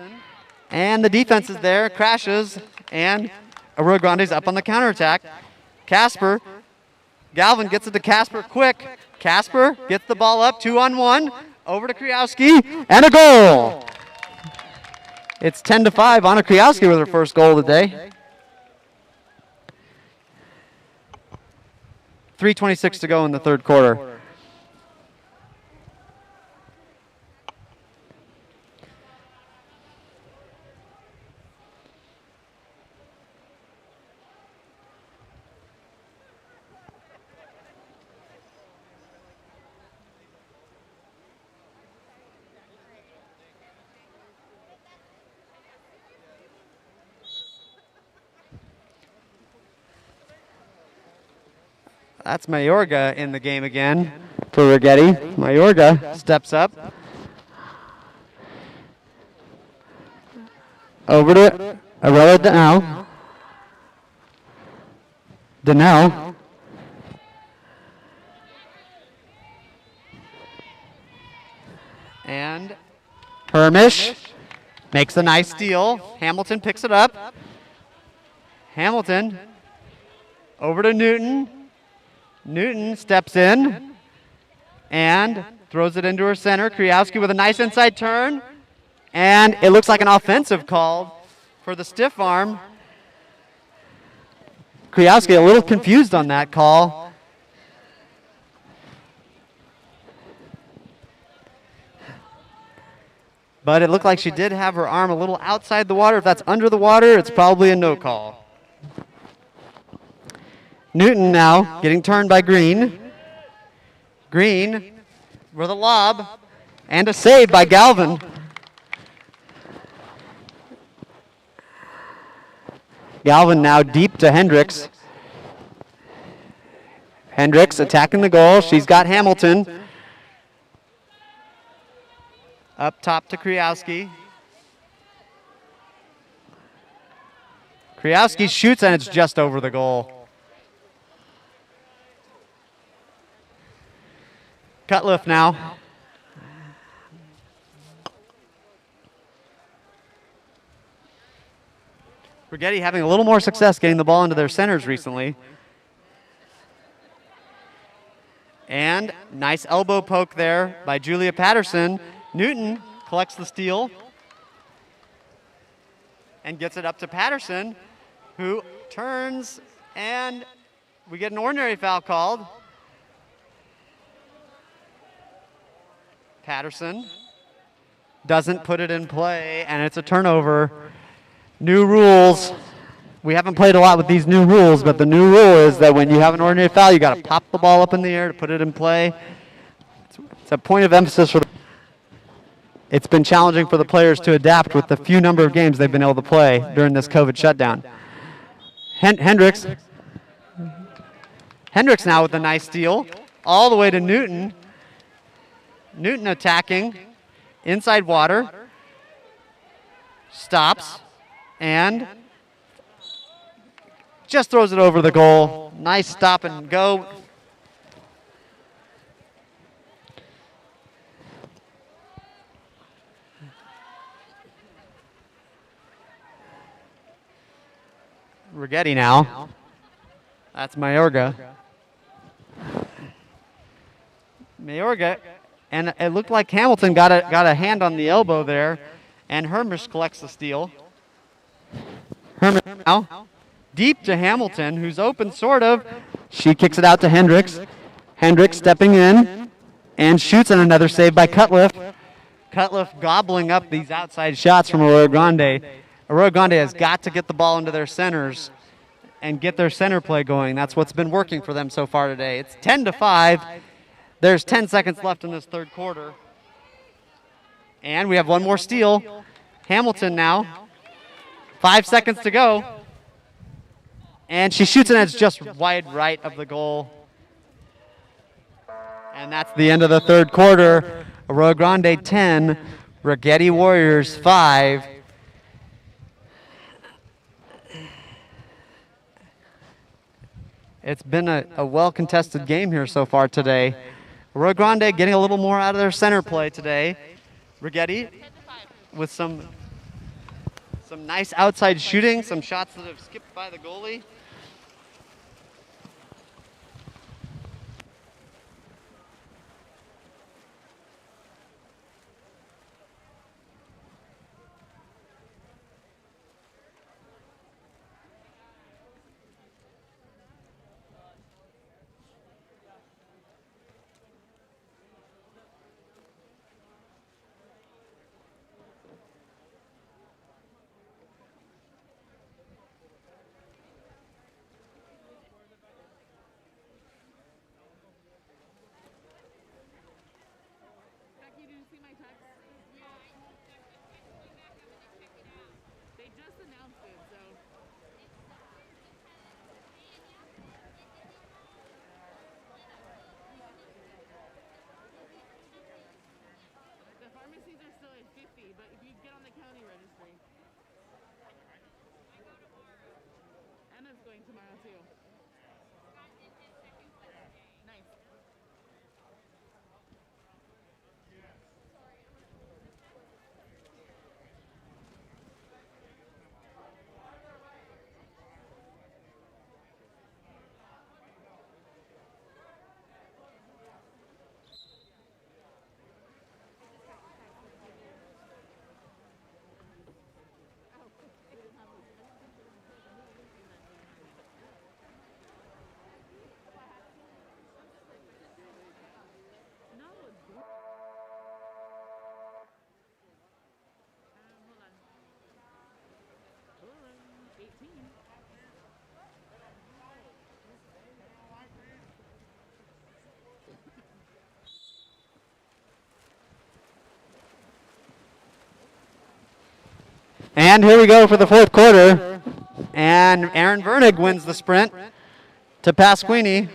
and the defense is there, crashes, and Arroyo Grande's up on the counterattack. Casper, Galvin gets it to Casper quick. Casper gets the ball up, 2-on-1, over to Kriowski, and a goal. It's 10-5. Anna Kriowski with her first goal of the day. 3:26 to go in the third quarter. That's Mayorga in the game again for Righetti. Mayorga steps up. Over to Arella Donnell. Donnell. And Hermish makes a nice steal. Hamilton picks it up. Hamilton over to Newton. Newton steps in and throws it into her center. Kriowski with a nice inside turn. And it looks like an offensive call for the stiff arm. Kriowski a little confused on that call. But it looked like she did have her arm a little outside the water. If that's under the water, it's probably a no call. Newton now getting turned by Green. Green with a lob and a save by Galvin. Galvin now deep to Hendricks. Hendricks attacking the goal. She's got Hamilton. Up top to Kriowski. Kriowski shoots and it's just over the goal. Cutliff now. Righetti having a little more success getting the ball into their centers recently. And nice elbow poke there by Julia Patterson. Newton collects the steal and gets it up to Patterson, who turns, and we get an ordinary foul called. Patterson doesn't put it in play, and it's a turnover. New rules. We haven't played a lot with these new rules, but the new rule is that when you have an ordinary foul, you got to pop the ball up in the air to put it in play. It's a point of emphasis for the. It's been challenging for the players to adapt with the few number of games they've been able to play during this COVID shutdown. Hendricks now with a nice steal, all the way to Newton. Newton attacking, inside water, stops, and just throws it over the goal. Nice stop and go. Righetti now. That's Mayorga. Mayorga, and it looked like Hamilton got a hand on the elbow there, and Hermish collects the steal. Hermish now, deep to Hamilton, who's open sort of. She kicks it out to Hendricks. Hendricks stepping in and shoots, and another save by Cutliff. Cutliff gobbling up these outside shots from Arroyo Grande. Arroyo Grande has got to get the ball into their centers and get their center play going. That's what's been working for them so far today. It's 10-5. There's 10 seconds left in this third quarter. And we have one more steal. Hamilton now. 5 seconds to go. And she shoots, and it's just wide right of the goal. And that's the end of the third quarter. Arroyo Grande 10, Righetti Warriors 5. It's been a well-contested game here so far today. Arroyo Grande getting a little more out of their center play today. Righetti with some nice outside shooting, some shots that have skipped by the goalie. Becky, did you see my text? They just announced it, so. The pharmacies are still at 50, but if you get on the county registry. Emma's going tomorrow too. Nice. And here we go for the fourth quarter. And Aaron Vernig wins the sprint to Pasquini.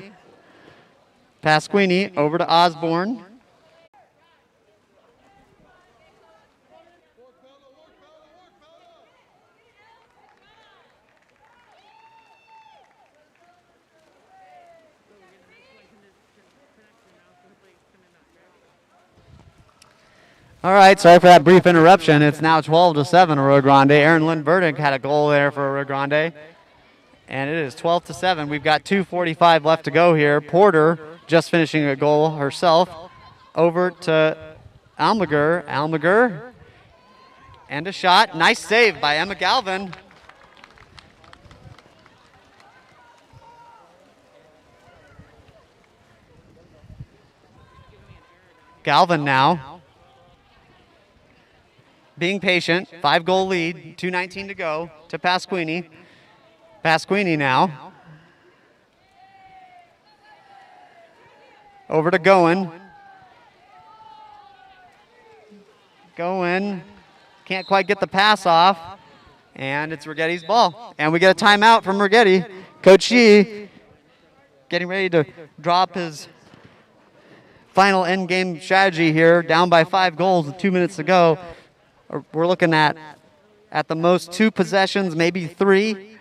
Pasquini over to Osborne. All right, sorry for that brief interruption. It's now 12-7 Arroyo Grande. Aaron Lynn Verdig had a goal there for Arroyo Grande. And it is 12-7. We've got 2:45 left to go here. Porter just finishing a goal herself. Over to Almager. Almager. And a shot. Nice save by Emma Galvin. Galvin now. Being patient, 5-goal lead, 2:19 to go to Pasquini. Pasquini now. Over to Goen. Goen can't quite get the pass off, and it's Righetti's ball. And we get a timeout from Righetti. Coach Shee getting ready to drop his final end game strategy here, down by 5 goals with 2 minutes to go. We're looking at the most 2 possessions, maybe 3.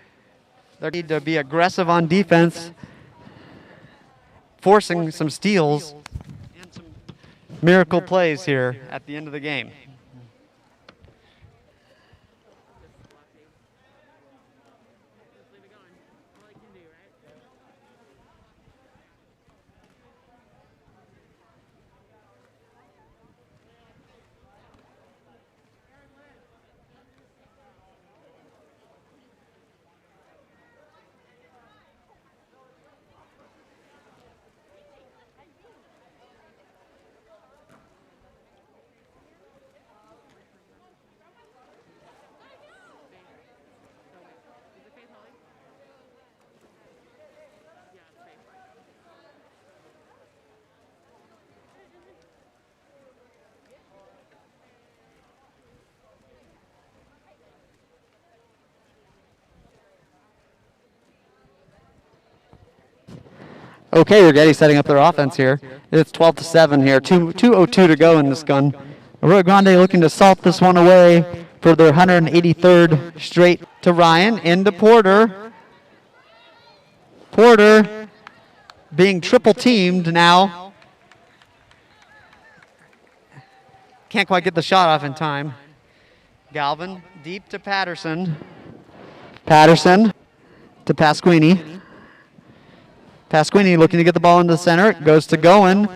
They need to be aggressive on defense, forcing some steals and some miracle plays here at the end of the game. Okay, Righetti setting up their offense here. It's 12-7 here. 2:02 to go in this gun. Arroyo Grande looking to salt this one away for their 183rd straight to Ryan. Into Porter. Porter being triple teamed now. Can't quite get the shot off in time. Galvin deep to Patterson. Patterson to Pasquini. Pasquini looking to get the ball into the center. Goes to Goen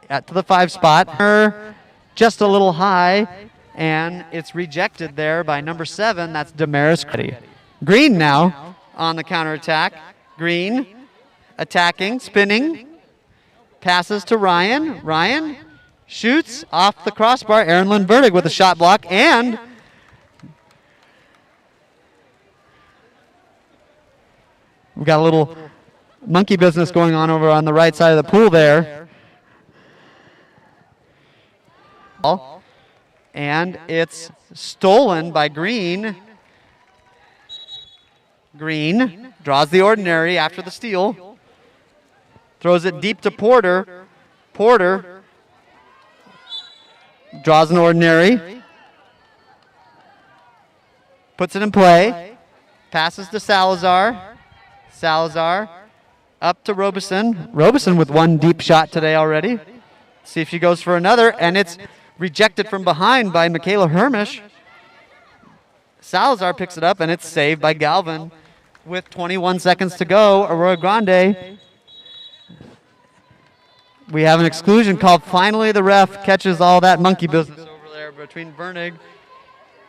to the 5 spot. Just a little high, and it's rejected there by number 7. That's Damaris. Green now on the counterattack. Green attacking, spinning. Passes to Ryan. Ryan shoots off the crossbar. Aaron Lynn Verdig with a shot block, and we've got a little monkey business going on over on the right side of the pool there. And it's stolen by Green. Green draws the ordinary after the steal. Throws it deep to Porter. Porter draws an ordinary. Puts it in play. Passes to Salazar. Salazar up to Robeson. Robeson with 1 deep shot today already. See if she goes for another, and it's rejected from behind by Michaela Hermish. Salazar picks it up, and it's saved by Galvin with 21 seconds to go. Arroyo Grande. We have an exclusion called. Finally, the ref catches all that monkey business over there between Vernig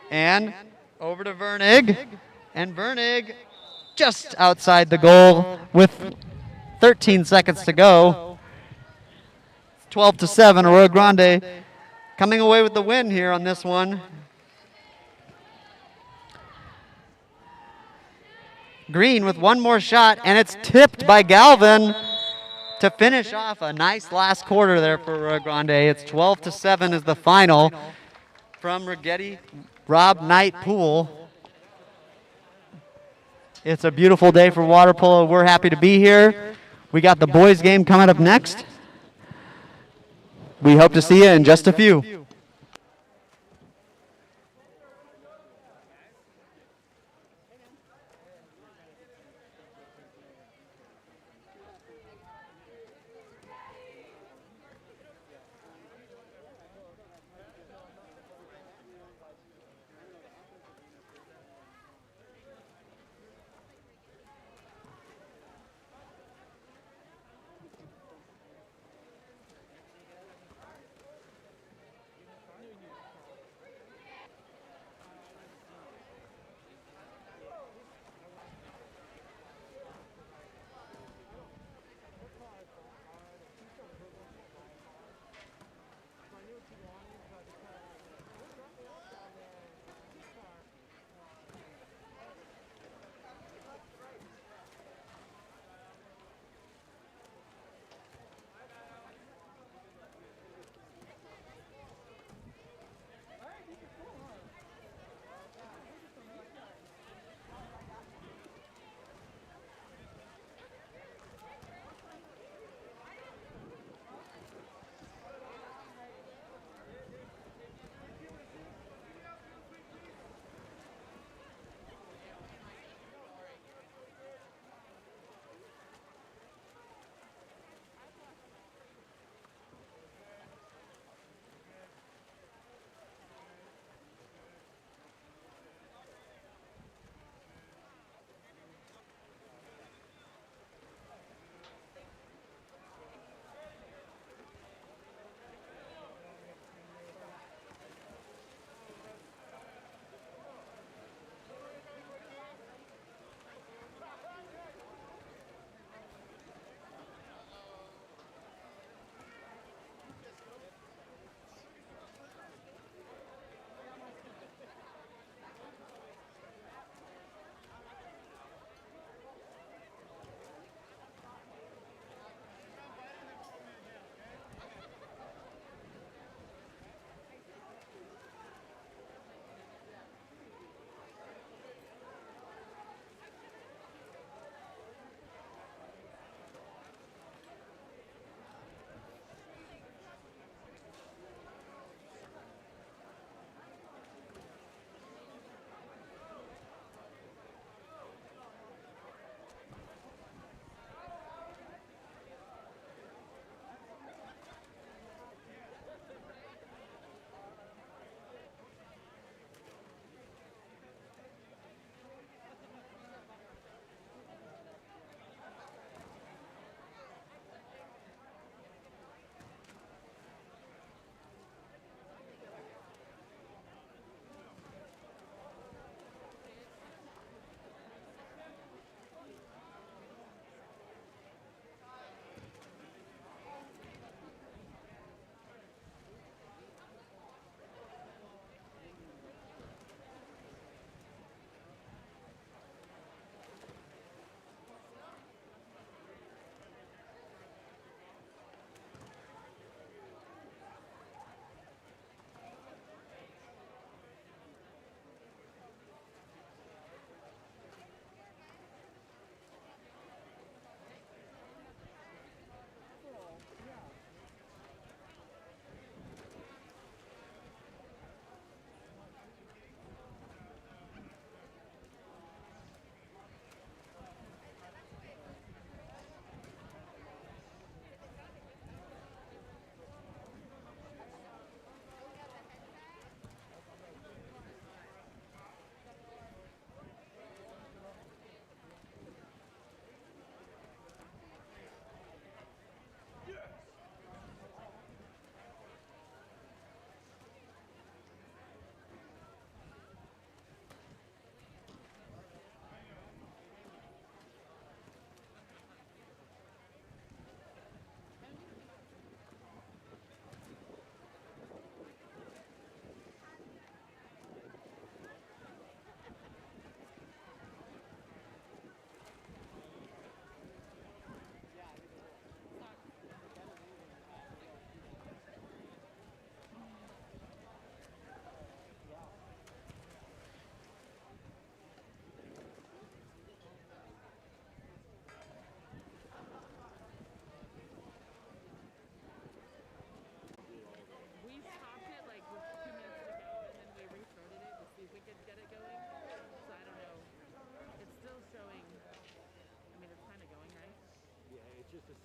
and over to Vernig. And Vernig just outside the goal with 13 seconds to go. 12-7, Arroyo Grande coming away with the win here on this one. Green with 1 more shot, and it's tipped by Galvin to finish off a nice last quarter there for Arroyo Grande. It's 12-7 is the final from Righetti Rob Knight Pool. It's a beautiful day for water polo. We're happy to be here. We got the boys game coming up next. We hope to see you in just a few.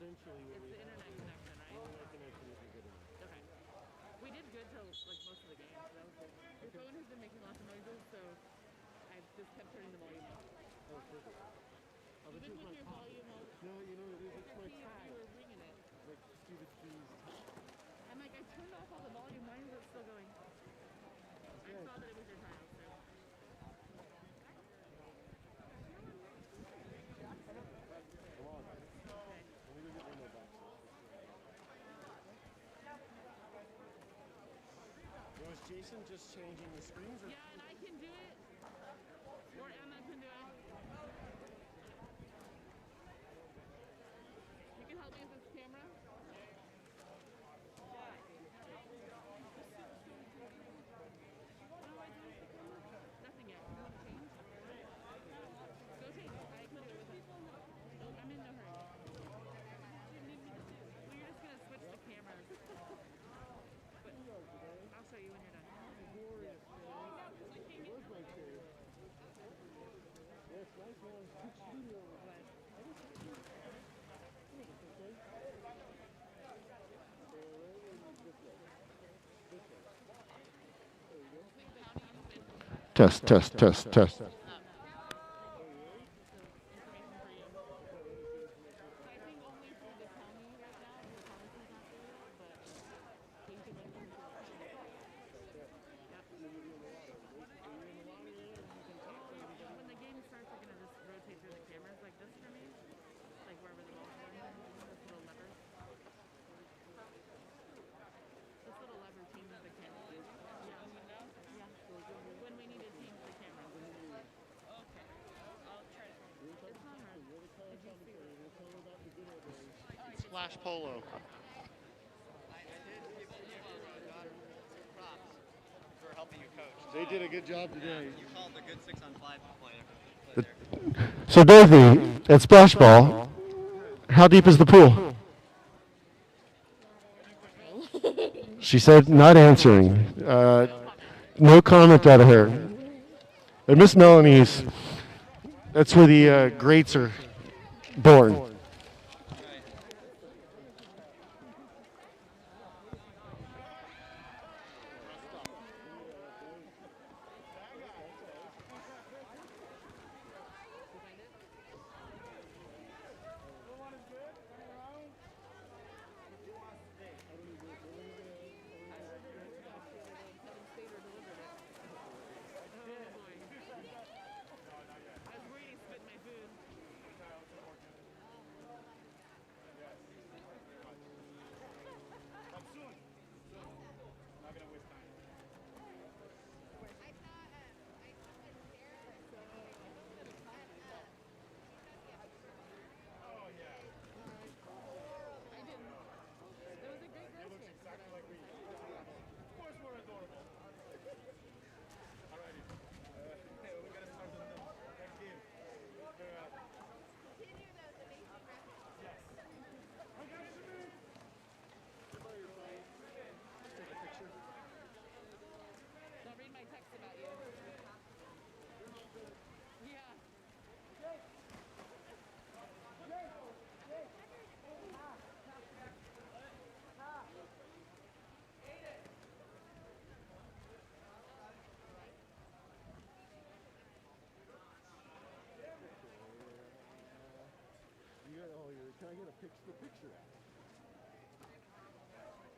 eventually when It's we the have internet connection, right? internet connection isn't good enough. Okay. We did good till like most of the game, so that was good. Your phone has been making lots of noises, so I just kept turning the volume up. Oh, perfect. Oh, this Even is with my your coffee. volume all No, you know what it is? It's my key, tie. you were ringing it. Like stupid keys. I'm like, I turned off all the volume. Why is it still going? I saw that it was your tile, so. Come on. Okay. Let me go get one more boxes. Was Jason just changing the screens? Or? Yeah, and I can do it. Or Emma can do it. You can help me with this camera? Nothing yet. You want to change? Go change. I can do it with it. Oh, I'm in no hurry. What do you need me to do? Well, you're just going to switch the cameras. But I'll show you when you're done. Glorious, man. It was my chair. Yes, nice man. Good studio. What? Test, test, test, test. Information for you. I think only for the county right now. The pharmacy's not there yet, but you can look into the county. Yep. When the game starts, we're gonna just rotate through the cameras like this for me, like wherever the ball's going. This little lever. This little lever changes the camera. Yeah. Yeah. When we need to change the camera. Okay. I'll try to. It's not hard. If you see it. Splash Polo. For helping you coach. They did a good job today. You called a good 6-on-5 play. So Dorothy, at Splash Ball, how deep is the pool? She said not answering. No comment out of her. And Miss Melanie's, that's where the greats are born. Don't read my text about you. Yeah. Can I get a picture?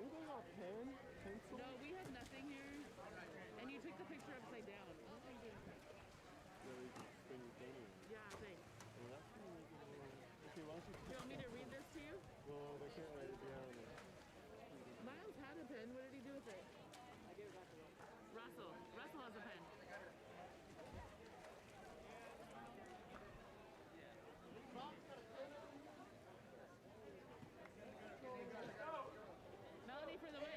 Anything off pen? Pencil? No, we have nothing here. And you took the picture upside down. What are you doing? Yeah, thanks. Okay, why don't you... You want me to read this to you? Well, they can't write it down. Miles had a pen. What did he do with it? I gave it back to Russell. Russell has a pen. Melanie for the win.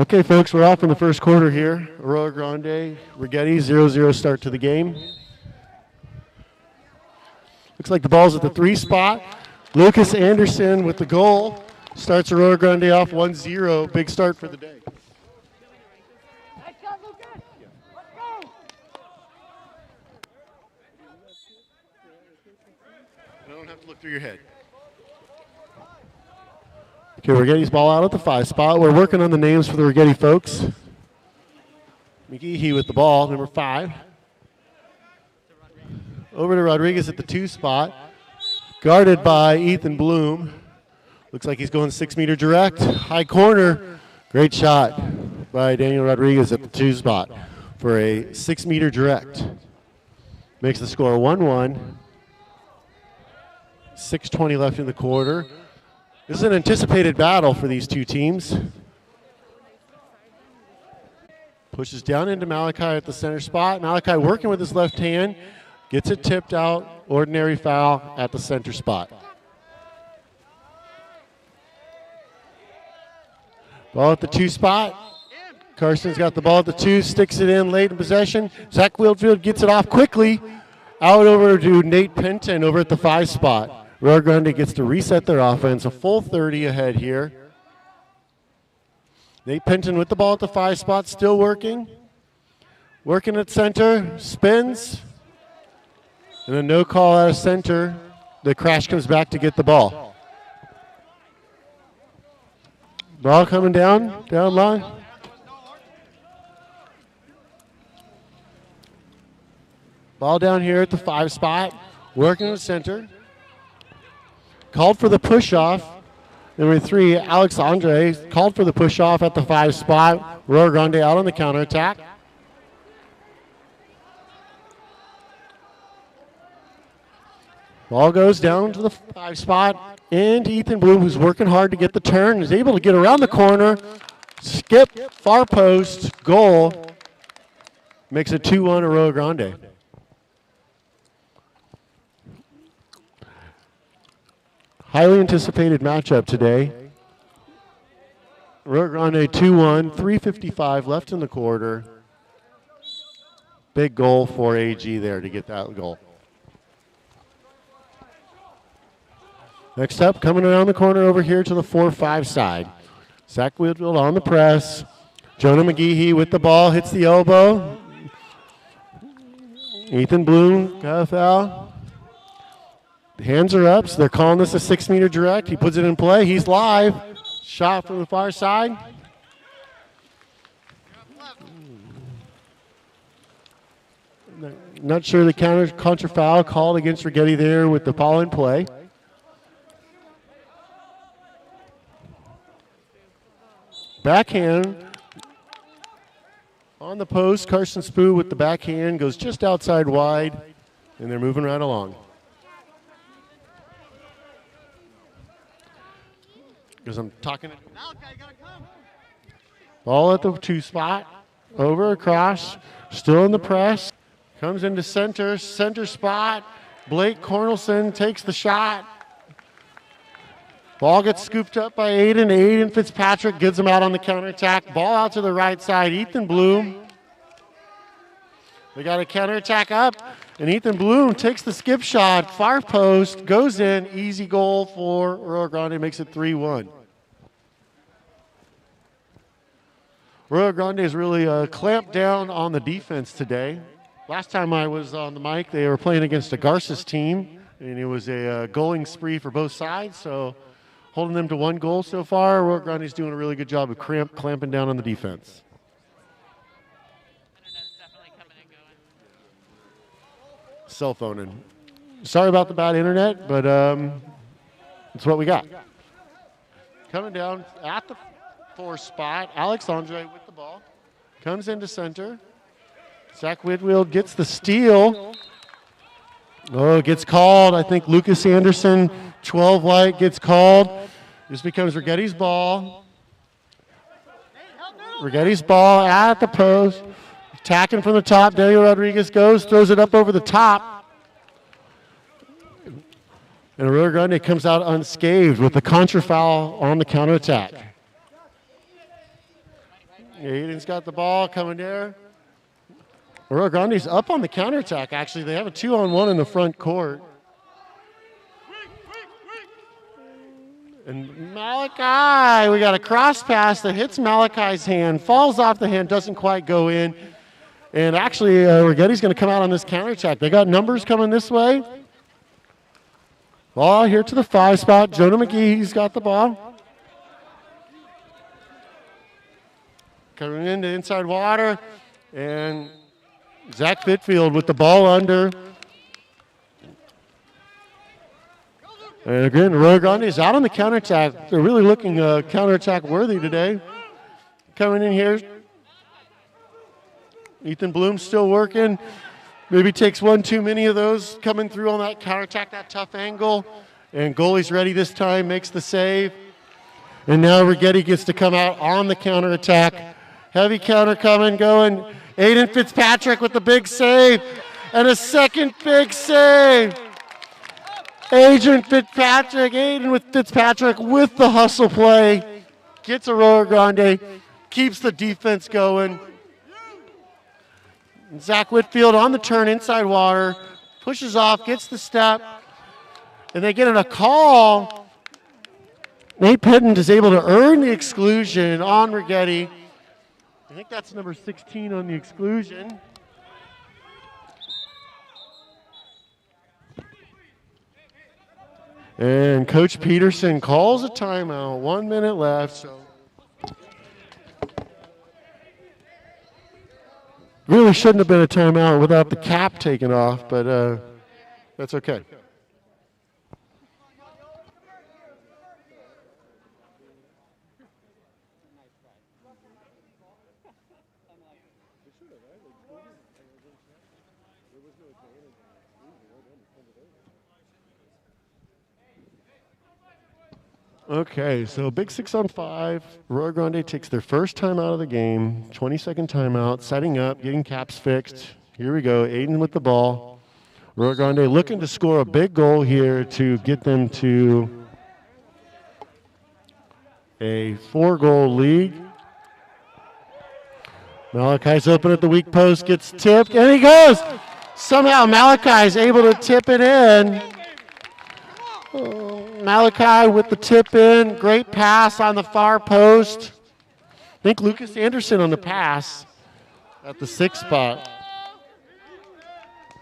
Okay, folks, we're off in the first quarter here. Arroyo Grande, Righetti, 0-0 start to the game. Looks like the ball's at the 3 spot. Lucas Anderson with the goal starts Arroyo Grande off 1-0. Big start for the day. I don't have to look through your head. Okay, Righetti's ball out at the 5 spot. We're working on the names for the Righetti folks. McGeehee with the ball, number 5. Over to Rodriguez at the 2 spot. Guarded by Ethan Bloom. Looks like he's going 6-meter direct. High corner. Great shot by Daniel Rodriguez at the 2 spot for a 6-meter direct. Makes the score 1-1. 6:20 left in the quarter. This is an anticipated battle for these two teams. Pushes down into Malachi at the center spot. Malachi working with his left hand. Gets it tipped out. Ordinary foul at the center spot. Ball at the 2 spot. Carson's got the ball at the 2. Sticks it in late in possession. Zach Wheelfield gets it off quickly. Out over to Nate Penton over at the 5 spot. Arroyo Grande gets to reset their offense, a full 30 ahead here. Nate Penton with the ball at the 5 spot, still working. Working at center, spins. And a no call out of center. The crash comes back to get the ball. Ball coming down line. Ball down here at the 5 spot, working at center. Called for the push-off. Number 3, Alex Andre, called for the push-off at the 5 spot. Arroyo Grande out on the counterattack. Ball goes down to the 5 spot. And Ethan Bloom, who's working hard to get the turn, is able to get around the corner. Skip, far post, goal. Makes it 2-1 Arroyo Grande. Highly anticipated matchup today. Arroyo Grande 2-1, 3:55 left in the quarter. Big goal for AG there to get that goal. Next up, coming around the corner over here to the 4-5 side. Zach Whitfield on the press. Jonah McGeehee with the ball, hits the elbow. Ethan Bloom got a foul. The hands are up, so they're calling this a 6-meter direct. He puts it in play. He's live. Shot from the far side. Not sure the contra foul called against Righetti there with the ball in play. Backhand on the post. Carson Spoo with the backhand goes just outside wide, and they're moving right along. Because I'm talking. Ball at the 2 spot. Over across. Still in the press. Comes into center. Center spot. Blake Cornelson takes the shot. Ball gets scooped up by Aiden. Aiden Fitzpatrick gets him out on the counterattack. Ball out to the right side. Ethan Bloom. They got a counterattack up. And Ethan Bloom takes the skip shot. Far post. Goes in. Easy goal for Arroyo Grande. Makes it 3-1. Arroyo Grande has really clamped down on the defense today. Last time I was on the mic, they were playing against a Garces team. And it was a goaling spree for both sides. So holding them to 1 goal so far. Arroyo Grande is doing a really good job of clamping down on the defense. Cell phoning. Sorry about the bad internet, but it's what we got. Coming down at the 4 spot, Alex Andre with the ball. Comes into center. Zach Whitfield gets the steal. Oh, it gets called. I think Lucas Anderson, 12 white, gets called. This becomes Righetti's ball. Righetti's ball at the post. Attacking from the top. Daniel Rodriguez goes, throws it up over the top. And Arroyo Grande comes out unscathed with the contra foul on the counterattack. Aiden's got the ball coming there. Arroyo Grande's up on the counterattack, actually. They have a 2-on-1 in the front court. And Malachi, we got a cross pass that hits Malachi's hand, falls off the hand, doesn't quite go in. And actually, Righetti's going to come out on this counterattack. They got numbers coming this way. Ball here to the 5 spot. Jonah McGee, he's got the ball. Coming into inside water. And Zach Fitfield with the ball under. And again, Arroyo Grande is out on the counterattack. They're really looking counterattack worthy today. Coming in here. Ethan Bloom still working. Maybe takes one too many of those coming through on that counterattack, that tough angle. And goalie's ready this time, makes the save. And now Righetti gets to come out on the counterattack. Heavy counter coming, going. Aiden Fitzpatrick with the big save. And a second big save. Aiden with Fitzpatrick with the hustle play. Gets Arroyo Grande, keeps the defense going. Zach Whitfield on the turn inside water, pushes off, gets the step, and they get in a call. Nate Pedant is able to earn the exclusion on Righetti. I think that's number 16 on the exclusion. And Coach Peterson calls a timeout, 1 minute left. So really shouldn't have been a timeout without the cap taken off, but that's okay. Okay, so big 6-on-5. Arroyo Grande takes their first time out of the game. 20-second timeout, setting up, getting caps fixed. Here we go, Aiden with the ball. Arroyo Grande looking to score a big goal here to get them to a 4-goal lead. Malachi's open at the weak post, gets tipped, and he goes! Somehow Malachi's able to tip it in. Malachi with the tip in, great pass on the far post. I think Lucas Anderson on the pass at the 6 spot.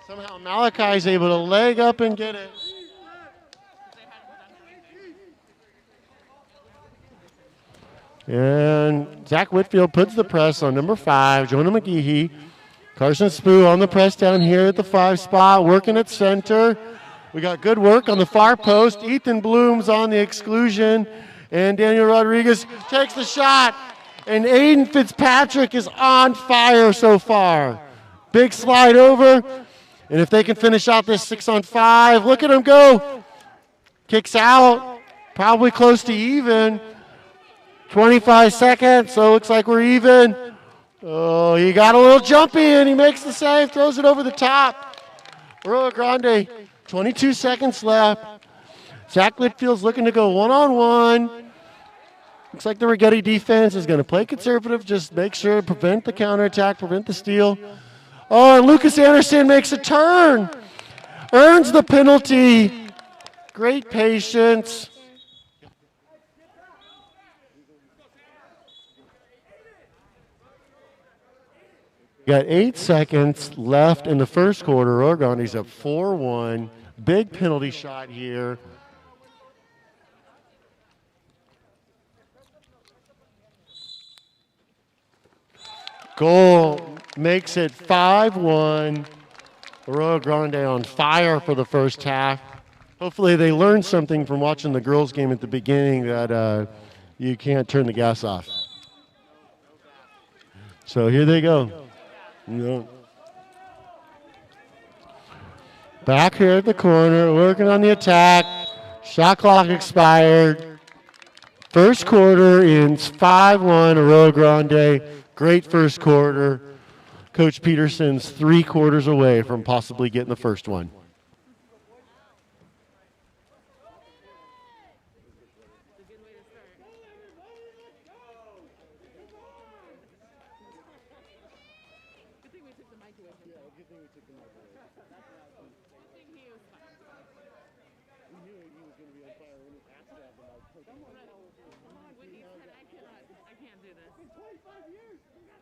Somehow Malachi's able to leg up and get it. And Zach Whitfield puts the press on number 5, Jonah McGehee. Carson Spoo on the press down here at the 5 spot, working at center. We got good work on the far post. Ethan Bloom's on the exclusion. And Daniel Rodriguez takes the shot. And Aiden Fitzpatrick is on fire so far. Big slide over. And if they can finish out this 6-on-5, look at him go. Kicks out. Probably close to even. 25 seconds, so it looks like we're even. Oh, he got a little jumpy and he makes the save, throws it over the top. Arroyo Grande. 22 seconds left. Zach Whitfield's looking to go one-on-one. Looks like the Righetti defense is going to play conservative, just make sure to prevent the counterattack, prevent the steal. Oh, and Lucas Anderson makes a turn. Earns the penalty. Great patience. Got 8 seconds left in the first quarter. Arroyo Grande's up 4-1. Big penalty shot here. Goal makes it 5-1. Arroyo Grande on fire for the first half. Hopefully they learned something from watching the girls' game at the beginning that you can't turn the gas off. So here they go. No. Back here at the corner, working on the attack. Shot clock expired. First quarter ends 5-1, Arroyo Grande. Great first quarter. Coach Peterson's 3 quarters away from possibly getting the first one. mic away from him. Yeah, good thing we took the mic away. Good thing he was fine. We knew he was going to be on fire when he asked to have the mic. When he said, I can't do this. 25 years. No.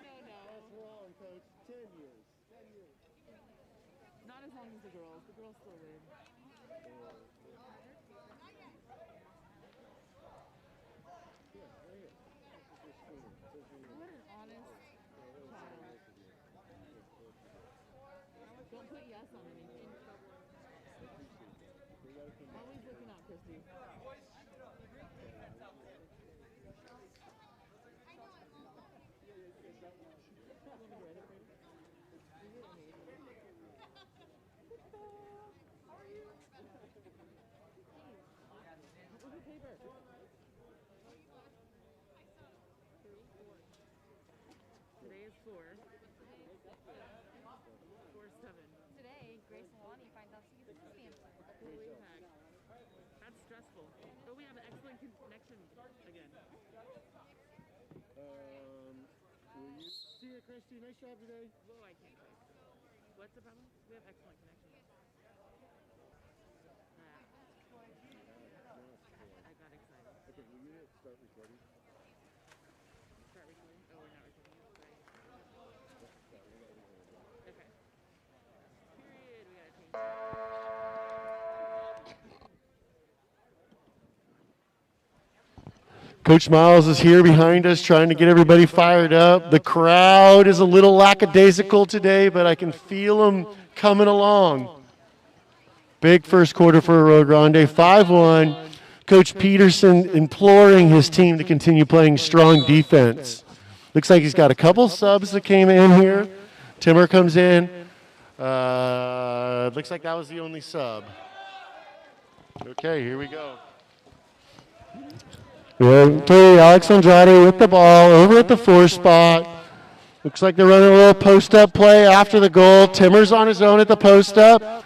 That's wrong, Coach. 10 years. Not as long as the girls. The girls still win. What an honest child. Don't put yes on anything. Always looking out, Christy. Today is 4. 4-7. Today, Grace Maloney finds out she gets a stamp. Holy heck. That's stressful. But we have an excellent connection again. Will you see you, Christy? Nice job today. Whoa, I can't click. What's the problem? We have excellent connection. I got excited. Okay, will you start recording? Start recording? Oh, we're not recording yet. Sorry. Okay. Period. We gotta change that. Coach Miles is here behind us trying to get everybody fired up. The crowd is a little lackadaisical today, but I can feel them coming along. Big first quarter for Arroyo Grande, 5-1. Coach Peterson imploring his team to continue playing strong defense. Looks like he's got a couple subs that came in here. Timmer comes in. Looks like that was the only sub. Okay, here we go. Okay, Alex Andrade with the ball over at the 4 spot. Looks like they're running a little post-up play after the goal. Timmer's on his own at the post-up.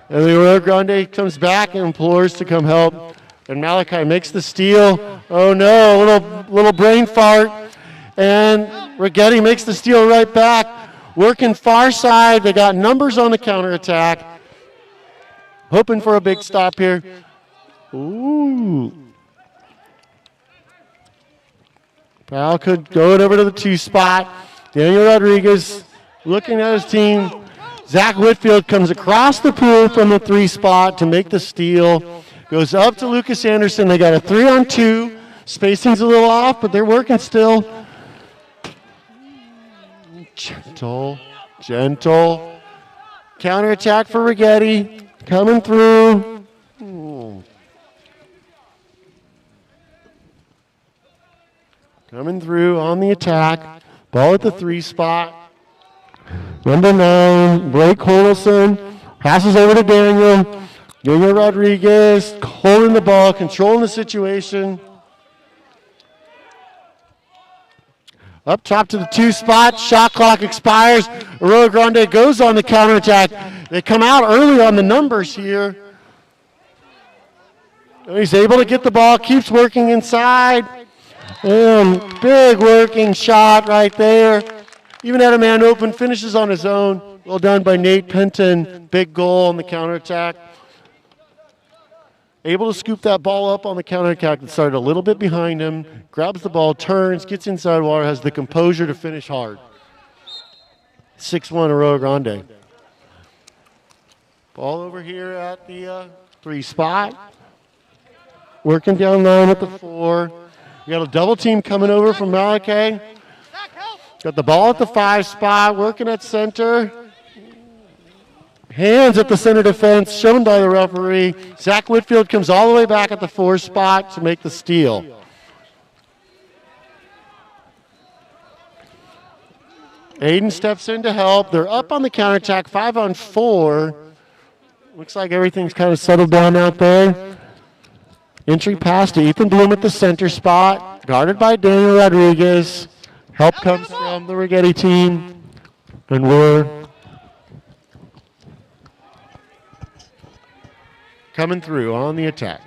And the Arroyo Grande comes back and implores to come help. And Malachi makes the steal. Oh no, little brain fart. And Righetti makes the steal right back. Working far side. They got numbers on the counterattack. Hoping for a big stop here. Ooh. Powell could go it over to the 2 spot. Daniel Rodriguez looking at his team. Zach Whitfield comes across the pool from the 3 spot to make the steal. Goes up to Lucas Anderson. They got a 3-on-2. Spacing's a little off, but they're working still. Gentle. Counterattack for Righetti. Coming through. Coming through on the attack. Ball at the 3 spot. Number 9, Blake Holson. Passes over to Daniel. Daniel Rodriguez holding the ball, controlling the situation. Up top to the 2 spot. Shot clock expires. Arroyo Grande goes on the counterattack. They come out early on the numbers here. And he's able to get the ball, keeps working inside. And big working shot right there. Even had a man open, finishes on his own. Well done by Nate Penton. Big goal on the counterattack. Able to scoop that ball up on the counterattack that started a little bit behind him. Grabs the ball, turns, gets inside water, has the composure to finish hard. 6-1 Arroyo Grande. Ball over here at the 3 spot. Working down line at the 4. We got a double team coming over from Malachi. Got the ball at the 5 spot, working at center. Hands at the center defense, shown by the referee. Zach Whitfield comes all the way back at the 4 spot to make the steal. Aiden steps in to help. They're up on the counterattack, 5-on-4. Looks like everything's kind of settled down out there. Entry pass to Ethan Bloom at the center spot, guarded by Daniel Rodriguez. Help comes from the Righetti team, and we're coming through on the attack.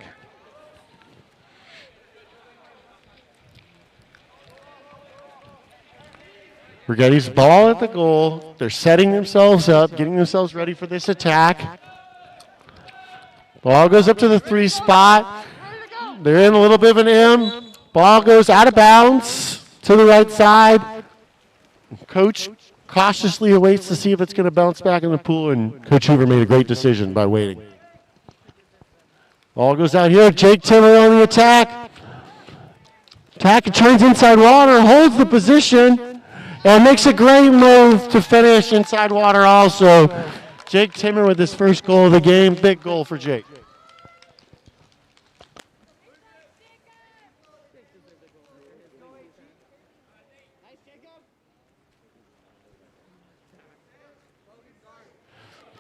Righetti's ball at the goal. They're setting themselves up, getting themselves ready for this attack. Ball goes up to the 3 spot. They're in a little bit of an M. Ball goes out of bounds to the right side. Coach cautiously awaits to see if it's going to bounce back in the pool, and Coach Hoover made a great decision by waiting. Ball goes out here. Jake Timmer on the attack. Attack turns inside water, holds the position, and makes a great move to finish inside water also. Jake Timmer with his first goal of the game. Big goal for Jake.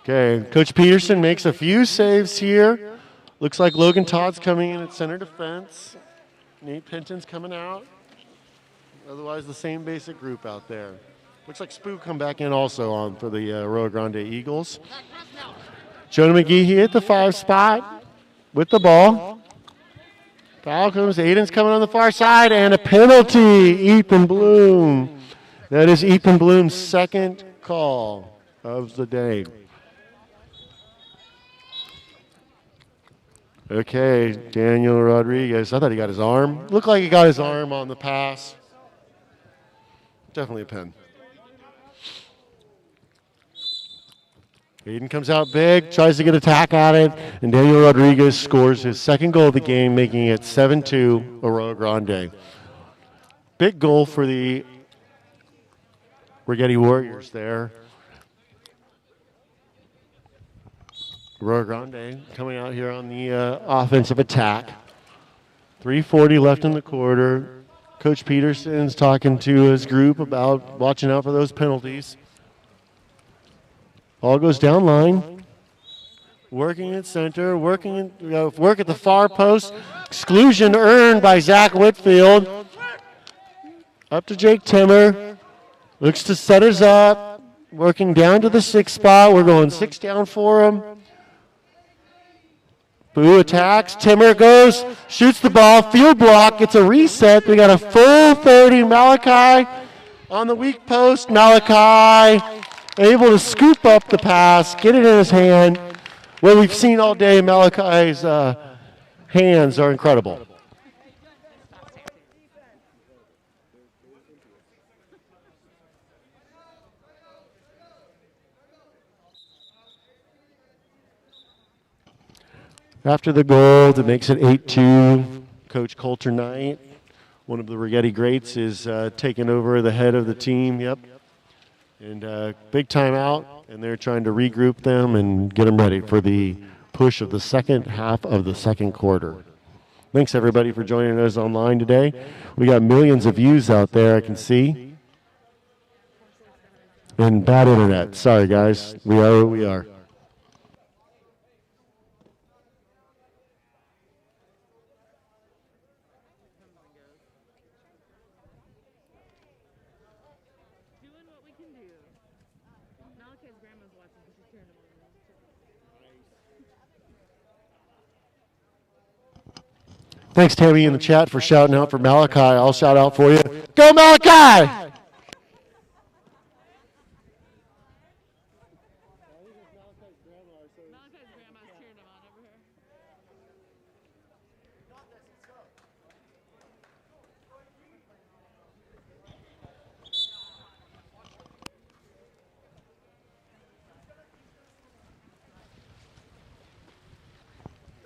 Okay, Coach Peterson makes a few saves here. Looks like Logan Todd's coming in at center defense. Nate Penton's coming out. Otherwise, the same basic group out there. Looks like Spoo come back in also on for the Arroyo Grande Eagles. Jonah McGee hit the 5 spot with the ball. Foul comes. Aiden's coming on the far side, and a penalty. Ethan Bloom. That is Ethan Bloom's second call of the day. Okay, Daniel Rodriguez. I thought he got his arm. Looked like he got his arm on the pass. Definitely a pen. Aiden comes out big, tries to get a tack at it, and Daniel Rodriguez scores his second goal of the game, making it 7-2 Arroyo Grande. Big goal for the Righetti Warriors there. Arroyo Grande coming out here on the offensive attack. 3:40 left in the quarter. Coach Peterson's talking to his group about watching out for those penalties. Ball goes down line. Working at center, work at the far post. Exclusion earned by Zach Whitfield. Up to Jake Timmer. Looks to set us up. Working down to the 6 spot. We're going 6 down for him. Boo attacks. Timmer goes, shoots the ball. Field block. Gets a reset. We got a full 30. Malachi on the weak post. Malachi able to scoop up the pass, get it in his hand. What we've seen all day, Malachi's hands are incredible. After the goal that makes it 8-2, Coach Coulter Knight, one of the Righetti greats, is taking over the head of the team. Yep. And big timeout, and they're trying to regroup them and get them ready for the push of the second half of the second quarter. Thanks, everybody, for joining us online today. We got millions of views out there, I can see. And bad internet. Sorry, guys. We are what we are. Thanks, Tammy, in the chat for shouting out for Malachi. I'll shout out for you. Go, Malachi! Malachi's grandma's cheering him on over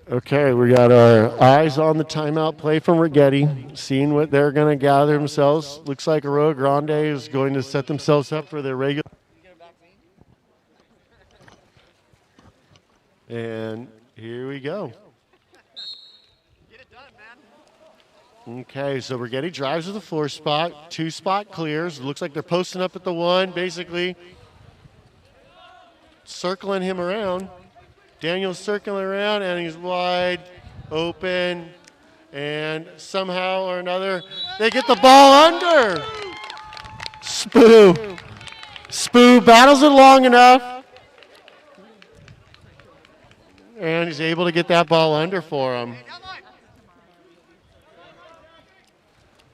here. Okay, we got our eyes on the timeout play from Righetti, seeing what they're going to gather themselves. Looks like Arroyo Grande is going to set themselves up for their regular. And here we go. Okay, so Righetti drives to the 4 spot, 2 spot clears. Looks like they're posting up at the 1, basically circling him around. Daniel's circling around, and he's wide open, and somehow or another, they get the ball under. Spoo battles it long enough, and he's able to get that ball under for him.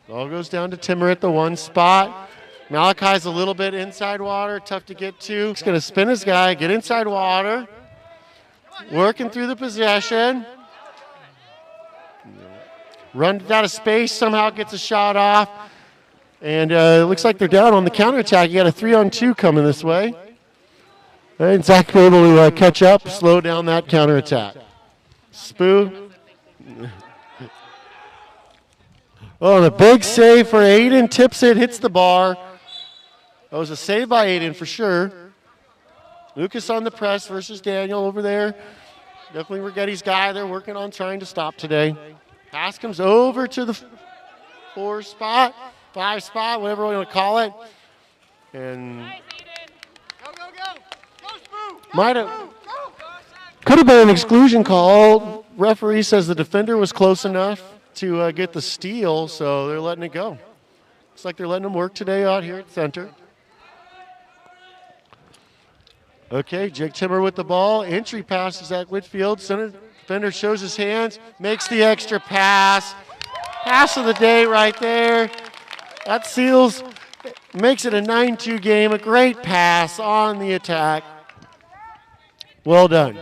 Ball goes down to Timmer at the 1 spot. Malachi's a little bit inside water, tough to get to. He's going to spin his guy, get inside water, working through the possession. Runs out of space, somehow gets a shot off. And it looks like they're down on the counterattack. You got a 3-on-2 coming this way. And Zach able to catch up, slow down that counterattack. Spoo. Oh, and a big save for Aiden. Tips it, hits the bar. That was a save by Aiden for sure. Lucas on the press versus Daniel over there. Definitely Righetti's guy. They're working on trying to stop today. Pass comes over to the 4 spot, 5 spot, whatever we want to call it. And could have been an exclusion call. Referee says the defender was close enough to get the steal, so they're letting it go. Looks like they're letting them work today out here at center. Okay, Jake Timmer with the ball. Entry pass to Zach Whitfield. Center defender shows his hands, makes the extra pass. Pass of the day right there. That seals, makes it a 9-2 game. A great pass on the attack. Well done.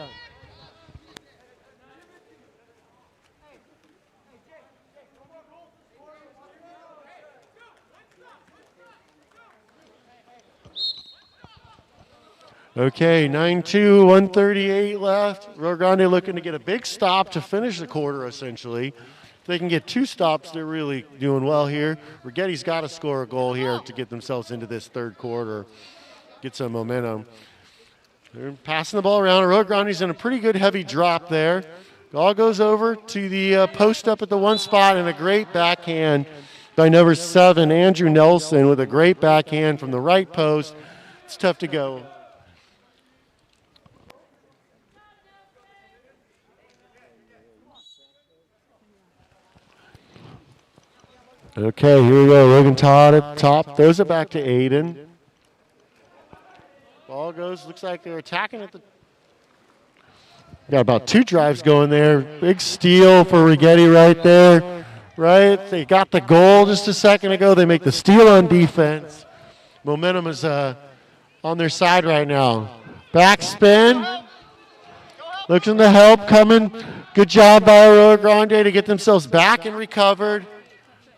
Okay, 9-2, 138 left. Rio Grande looking to get a big stop to finish the quarter, essentially. If they can get 2 stops, they're really doing well here. Righetti's got to score a goal here to get themselves into this third quarter, get some momentum. They're passing the ball around. Rio Grande's in a pretty good heavy drop there. Ball goes over to the post up at the 1 spot, and a great backhand by number 7, Andrew Nelson, with a great backhand from the right post. It's tough to go. Okay, here we go. Logan Todd at the top. Throws it back to Aiden. Ball goes, looks like they're attacking at the. Got about 2 drives going there. Big steal for Righetti right there. Right? They got the goal just a second ago. They make the steal on defense. Momentum is on their side right now. Backspin. Looking the help coming. Good job by Arroyo Grande to get themselves back and recovered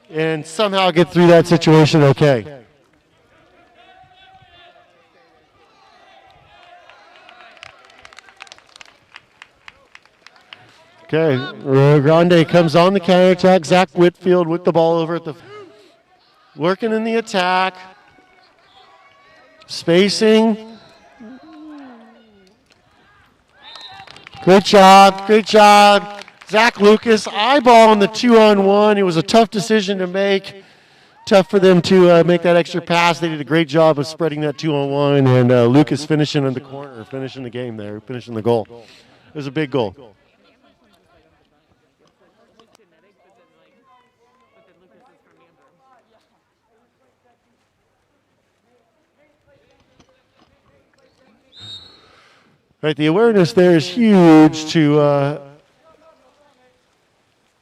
and somehow get through that situation okay. Okay, Rio Grande comes on the counterattack. Zach Whitfield with the ball over at the, working in the attack. Spacing. Great job, great job. Zach Lucas eyeballing the 2-on-1. It was a tough decision to make. Tough for them to make that extra pass. They did a great job of spreading that 2-on-1, and Lucas finishing in the corner, finishing the game there, finishing the goal. It was a big goal. Right, the awareness there is huge to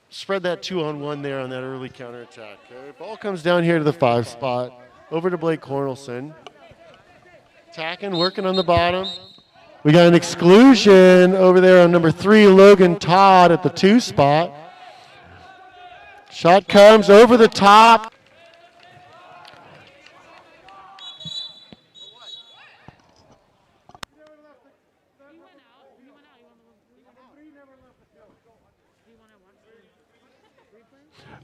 spread that 2-on-1 there on that early counterattack. Okay, ball comes down here to the 5 spot, over to Blake Cornelson. Attacking, working on the bottom. We got an exclusion over there on number 3, Logan Todd at the 2 spot. Shot comes over the top.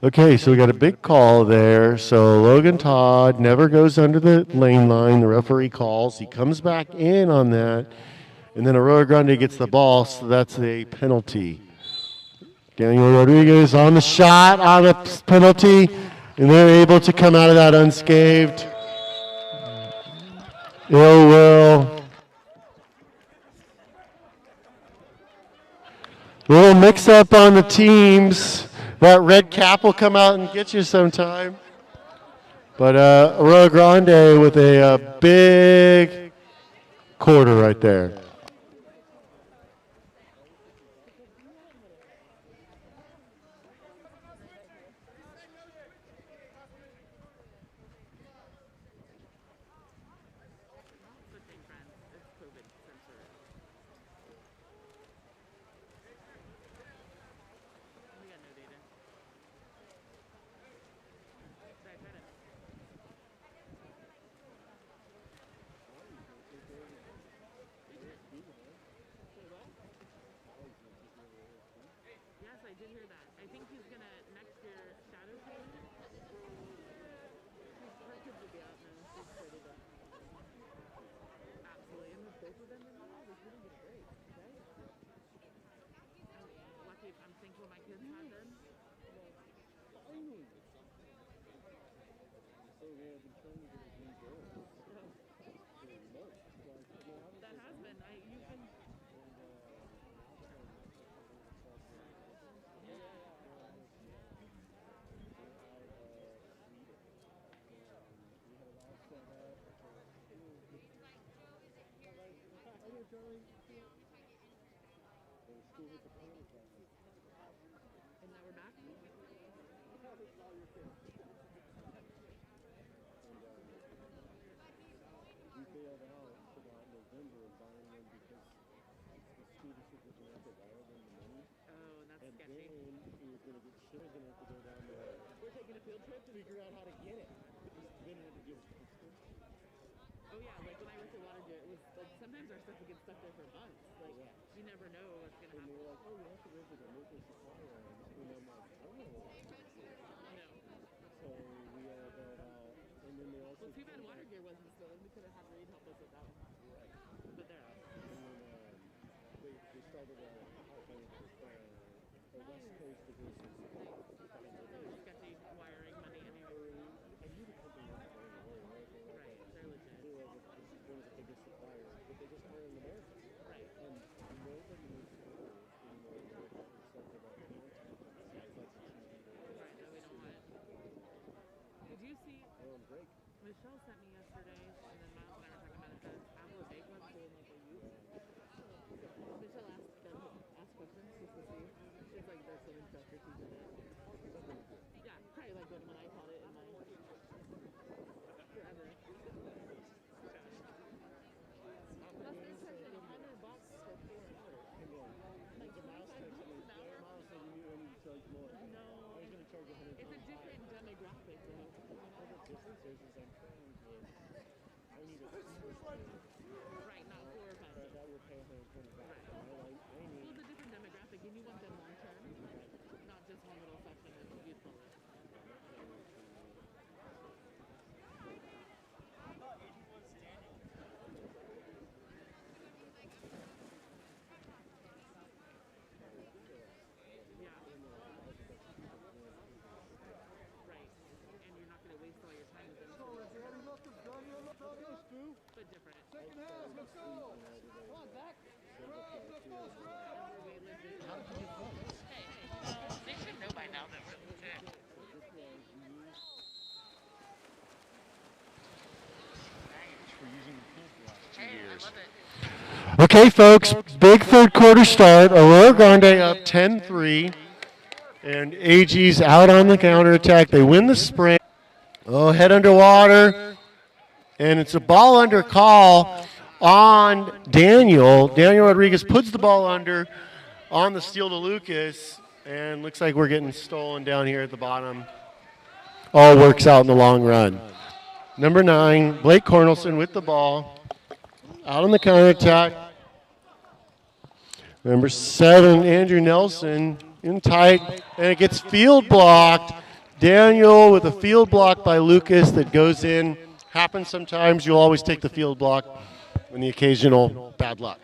Okay, so we got a big call there. So Logan Todd never goes under the lane line. The referee calls. He comes back in on that. And then Arroyo Grande gets the ball, so that's a penalty. Daniel Rodriguez on the shot, on the penalty, and they're able to come out of that unscathed. Ill will. Little mix-up on the teams. That red cap will come out and get you sometime. But Arroyo Grande with a big quarter right there. did hear that. I think he's gonna next year shadow train. Her kids will be out now. She's ready to. Absolutely. And with both of them in the house, we didn't get a break, right? I'm lucky. I'm thankful my kids had them. Finally. So we have been trying to get a new girl for months. That has been. You've been. And now we're back. We bailed out about November and buying them because the school district was going to have to wire them the money. Oh, that's And sketchy. then we were going to get shit. We're going to have to go down there. We're taking a field trip to Figure out how to get it. Then we had to give us Christmas. Oh yeah, like when I worked at Watergate, it was like sometimes our stuff would get stuck there for months. Like you never know what's gonna And they happen. were like, oh, you have to visit a local supplier. And I'm like, I don't know what I'm going to do. No. So we all bailed out. And then they also. Well, too bad Watergate wasn't still in. We could have had Reed help us with that one. Right. But they're out. And then they started a West Coast division. Sketchy wiring money anyway. I knew the company wasn't going away, right? Right, they're legit. They were one of the biggest suppliers, but they just aren't in America. Right. And nobody was told anymore except about cancer. That's a cheesy word. Right, no, we don't want it. Did you see? Oh, I'm great. Michelle sent me yesterday, and then Miles and I were talking about it. The apple bake one doing like a youth. Michelle asked questions just to see. She's like, there's so many stuff you're teaching it. Yeah, probably like when I taught it in my forever. Plus they're charging $100 for 4 hours. Like Miles texted me. Miles said you need to charge more. No. I was going to charge $100. It's a different demographic though. The difference is I'm trying to. I need a Right, not 4 or 5. that would pay $120. Right. I need. Well, it's a different demographic, and you want them long term, not just one little section of youthfulness. Yeah. Right. And you're not going to waste all your time with them. But different. Second half, let's go. Come on, Zach. Hey, they should know by now that we're legit. Hey, I love it. Okay, folks, big third quarter start. Arroyo Grande up 10-3. And AG's out on the counterattack. They win the sprint. Oh, head underwater. And it's a ball under call on Daniel. Daniel Rodriguez puts the ball under on the steal to Lucas. And looks like we're getting stolen down here at the bottom. All works out in the long run. Number 9, Blake Cornelson with the ball. Out on the counterattack. Number 7, Andrew Nelson in tight. And it gets field blocked. Daniel with a field block by Lucas that goes in. Happens sometimes. You'll always take the field block and the occasional bad luck.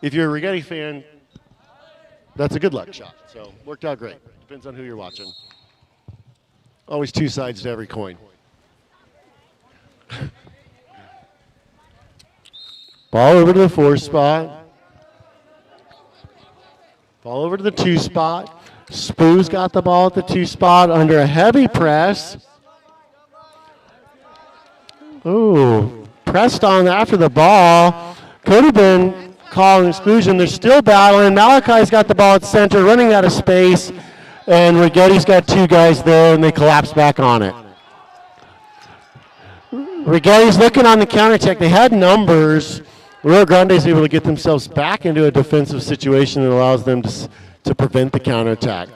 If you're a Righetti fan, that's a good luck shot. So worked out great. Depends on who you're watching. Always two sides to every coin. Ball over to the 4 spot. Ball over to the 2 spot. Spoo's got the ball at the 2 spot under a heavy press. Ooh, pressed on after the ball. Could have been called an exclusion. They're still battling. Malachi's got the ball at center, running out of space. And Righetti's got 2 guys there, and they collapse back on it. Righetti's looking on the counterattack. They had numbers. Rio Grande's able to get themselves back into a defensive situation that allows them to prevent the counterattack.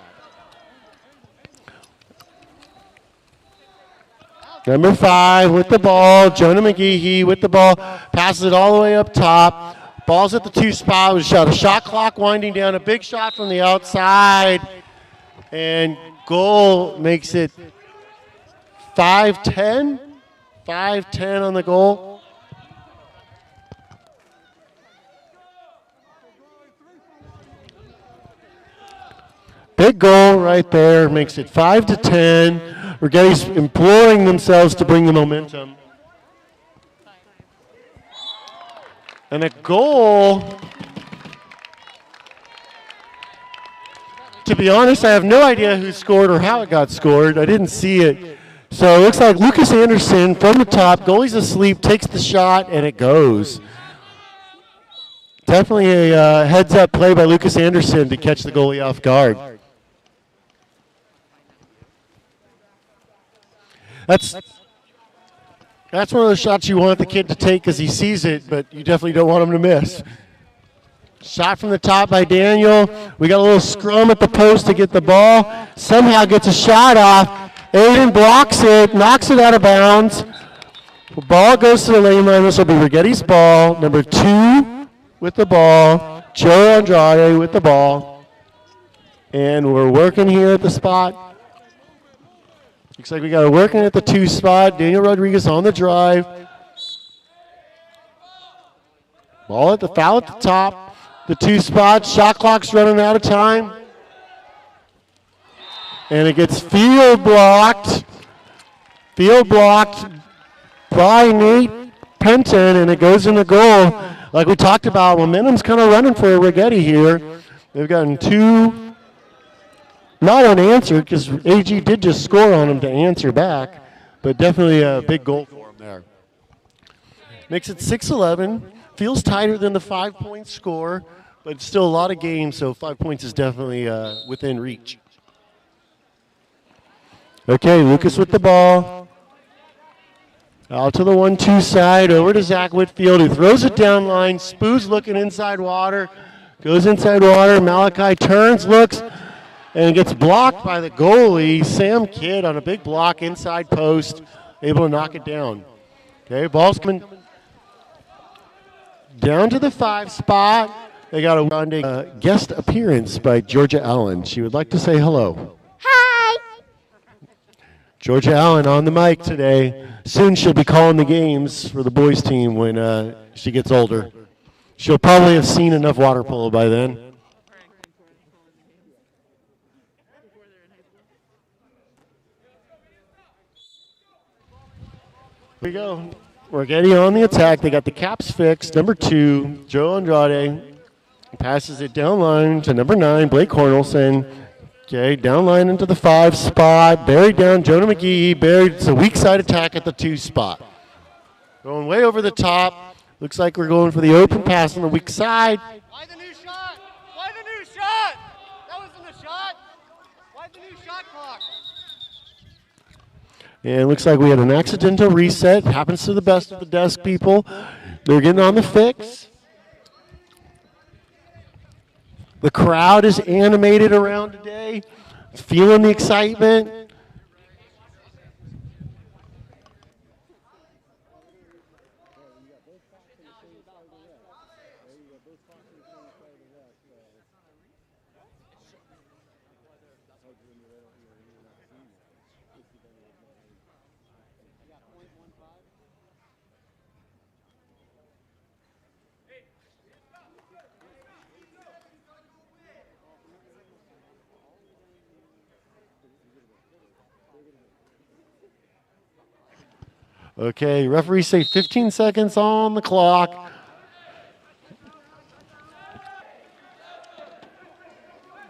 Number 5 with the ball. Jonah McGehee with the ball. Passes it all the way up top. Ball's at the 2 spot. We shot a shot clock winding down. A big shot from the outside. And goal makes it 5-10. 5-10 on the goal. Big goal right there. Makes it 5-10. Righetti's imploring themselves to bring the momentum. And a goal. To be honest, I have no idea who scored or how it got scored. I didn't see it. So it looks like Lucas Anderson from the top, goalie's asleep, takes the shot, and it goes. Definitely a heads-up play by Lucas Anderson to catch the goalie off guard. That's one of those shots you want the kid to take because he sees it, but you definitely don't want him to miss. Shot from the top by Daniel. We got a little scrum at the post to get the ball. Somehow gets a shot off. Aiden blocks it, knocks it out of bounds. The ball goes to the lane line. This will be Righetti's ball. Number 2 with the ball. Joe Andrade with the ball. And we're working here at the spot. Looks like we got a working at the 2 spot. Daniel Rodriguez on the drive. Ball at the foul at the top. The 2 spot. Shot clock's running out of time. And it gets field blocked. Field blocked by Nate Penton, and it goes in the goal. Like we talked about, momentum's kind of running for Righetti here. They've gotten 2 not unanswered because AG did just score on him to answer back, but definitely a big goal for him there. Makes it 6-11. Feels tighter than the 5-point score, but it's still a lot of games, so 5 points is definitely within reach. Okay, Lucas with the ball. Out to the 1-2 side, over to Zach Whitfield, who throws it down line. Spoo's looking inside water, goes inside water. Malachi turns, looks, and gets blocked by the goalie, Sam Kidd, on a big block inside post, able to knock it down. Okay, ball's coming down to the 5 spot. They got a Grande guest appearance by Georgia Allen. She would like to say hello. Hi. Georgia Allen on the mic today. Soon she'll be calling the games for the boys team when she gets older. She'll probably have seen enough water polo by then. Here we go. Righetti on the attack. They got the caps fixed. Number 2, Joe Andrade. Passes it down line to number 9, Blake Cornelson. Okay, down line into the 5 spot. Buried down, Jonah McGee. Buried. It's a weak side attack at the 2 spot. Going way over the top. Looks like we're going for the open pass on the weak side. Why the new shot? Why the new shot? That wasn't a shot. Why the new shot clock? And it looks like we had an accidental reset. Happens to the best of the desk people. They're getting on the fix. The crowd is animated around today, feeling the excitement. Okay, referees say 15 seconds on the clock.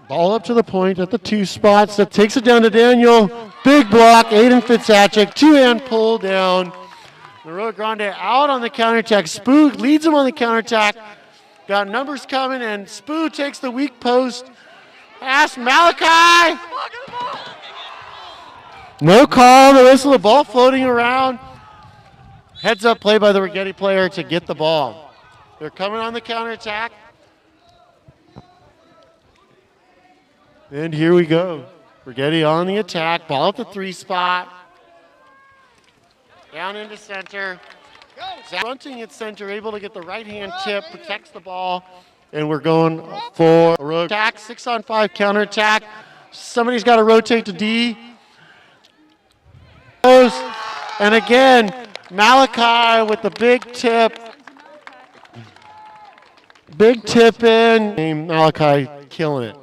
Ball up to the point at the 2 spots. That takes it down to Daniel. Big block, Aiden Fitzpatrick, 2-hand pull down. Arroyo Grande out on the counterattack. Spoo leads him on the counterattack. Got numbers coming, and Spoo takes the weak post. Pass Malachi. No call, the whistle, the ball floating around. Heads up play by the Righetti player to get the ball. They're coming on the counterattack. And here we go. Righetti on the attack. Ball at the 3 spot. Down into center. Fronting at center, able to get the right hand tip, protects the ball, and we're going for a road attack, 6-on-5 counterattack. Somebody's got to rotate to D. And again, Malachi with the big tip. Big tip in. Malachi killing it.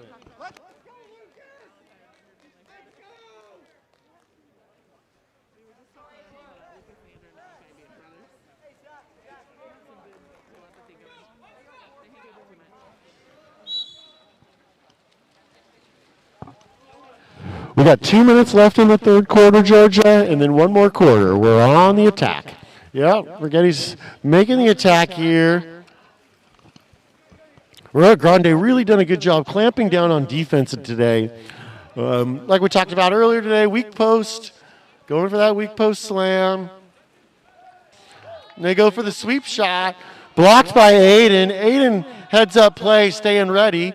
We got 2 minutes left in the third quarter, Georgia, and then one more quarter. We're on the attack. Yep, Righetti's making the attack here. Grande really done a good job clamping down on defense today. Like we talked about earlier today, weak post, going for that weak post slam. And they go for the sweep shot, blocked by Aiden. Aiden heads up play, staying ready.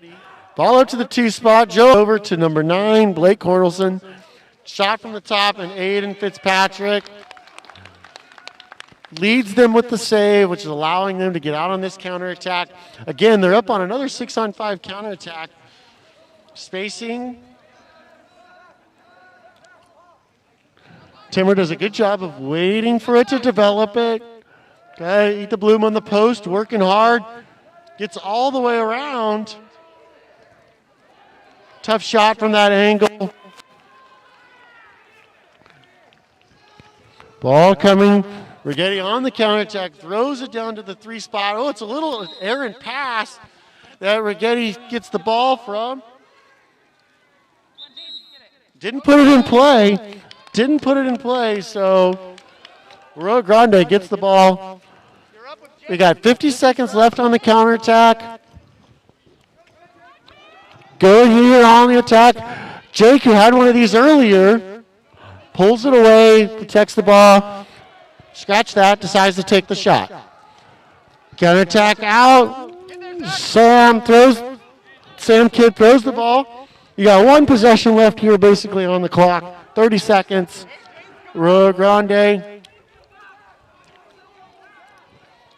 Ball up to the 2 spot. Joe over to number 9, Blake Cornelson. Shot from the top, and Aiden Fitzpatrick leads them with the save, which is allowing them to get out on this counterattack. Again, they're up on another 6-on-5 counterattack. Spacing. Timmer does a good job of waiting for it to develop it. Okay, Eat the Bloom on the post, working hard. Gets all the way around. Tough shot from that angle. Ball coming. Righetti on the counterattack, throws it down to the 3 spot. Oh, it's a little errant pass that Righetti gets the ball from. Didn't put it in play. Didn't put it in play, so Arroyo Grande gets the ball. We got 50 seconds left on the counterattack. Good here on the attack. Jake, who had one of these earlier, pulls it away, protects the ball. Scratch that, decides to take the shot. Counterattack out. Sam Kidd throws the ball. You got 1 possession left here basically on the clock. 30 seconds. Arroyo Grande.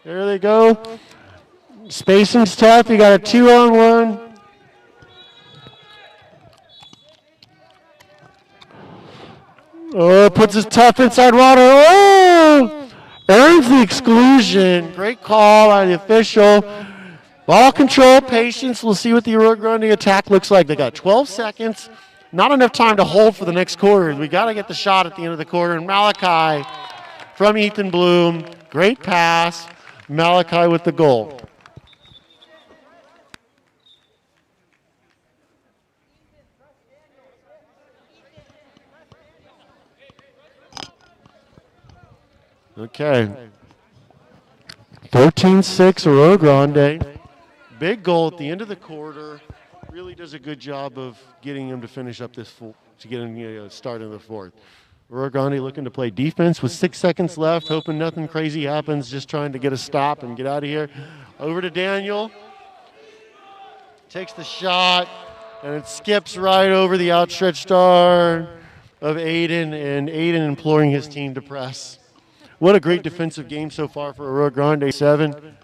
There they go. Spacing's tough. You got a 2-on-1. Oh, puts his tough inside water. Oh! Earns the exclusion. Great call by the official. Ball control, patience. We'll see what the Arroyo Grande attack looks like. They got 12 seconds. Not enough time to hold for the next quarter. We got to get the shot at the end of the quarter. And Malachi from Ethan Bloom. Great pass. Malachi with the goal. Okay. 13-6 Arroyo Grande. Big goal at the end of the quarter. Really does a good job of getting him to finish up this to get him start in the fourth. Arroyo Grande looking to play defense with 6 seconds left, hoping nothing crazy happens, just trying to get a stop and get out of here. Over to Daniel. Takes the shot, and it skips right over the outstretched arm of Aiden, and Aiden imploring his team to press. What a great defensive game so far for Arroyo Grande 7.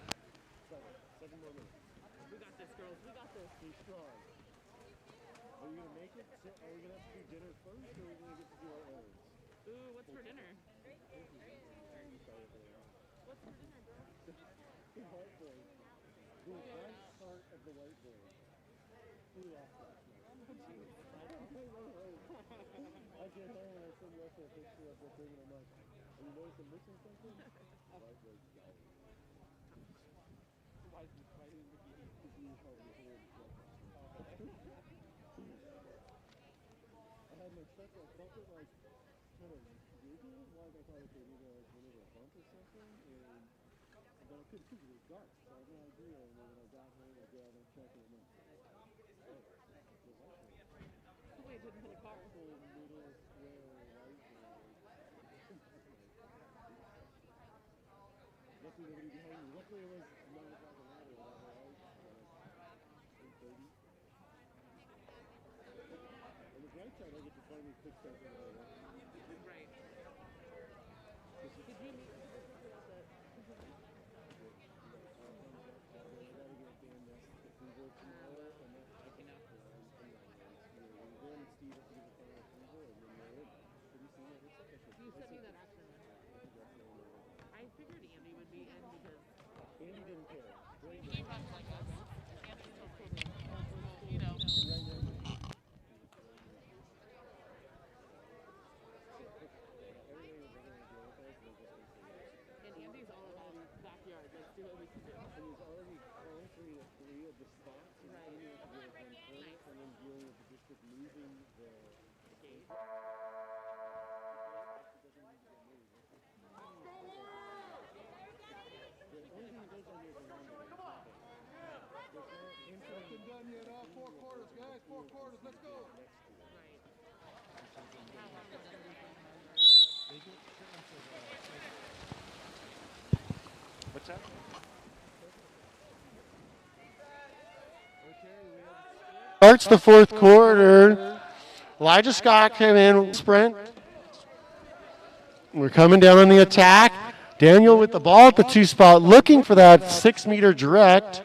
figured Andy would be in because Andy didn't care. he runs like us. Andy's so cool. You know. And right now you're everybody was running with the other guys, they're just going to say yes. And Andy's all about backyard. Let's see what we can do. And he's already conquering three of the spots, and Right. Andy has to deal with one corner, and then dealing with the district moving the Skate. it doesn't need to get moved. The only thing it does on here is around the top. There's no inside Done yet, all 4 quarters, guys. 4 quarters. Let's go. next to it. Right. What's that? Starts the fourth quarter. Elijah Scott came in, sprint. We're coming down on the attack. Daniel with the ball at the 2 spot, looking for that 6-meter direct.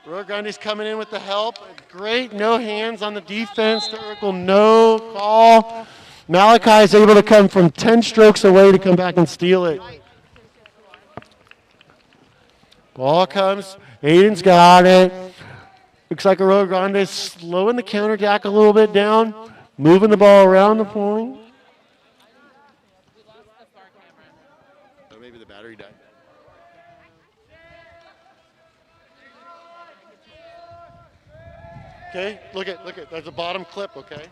Arroyo Grande's coming in with the help. Great no hands on the defense to Urkel, no call. Malachi is able to come from 10 strokes away to come back and steal it. Ball comes, Aiden's got it. Looks like Arroyo Grande is slowing the counterattack a little bit down, moving the ball around the point. We lost the far camera. Oh, maybe the battery died. Okay, look at, there's a bottom clip, okay?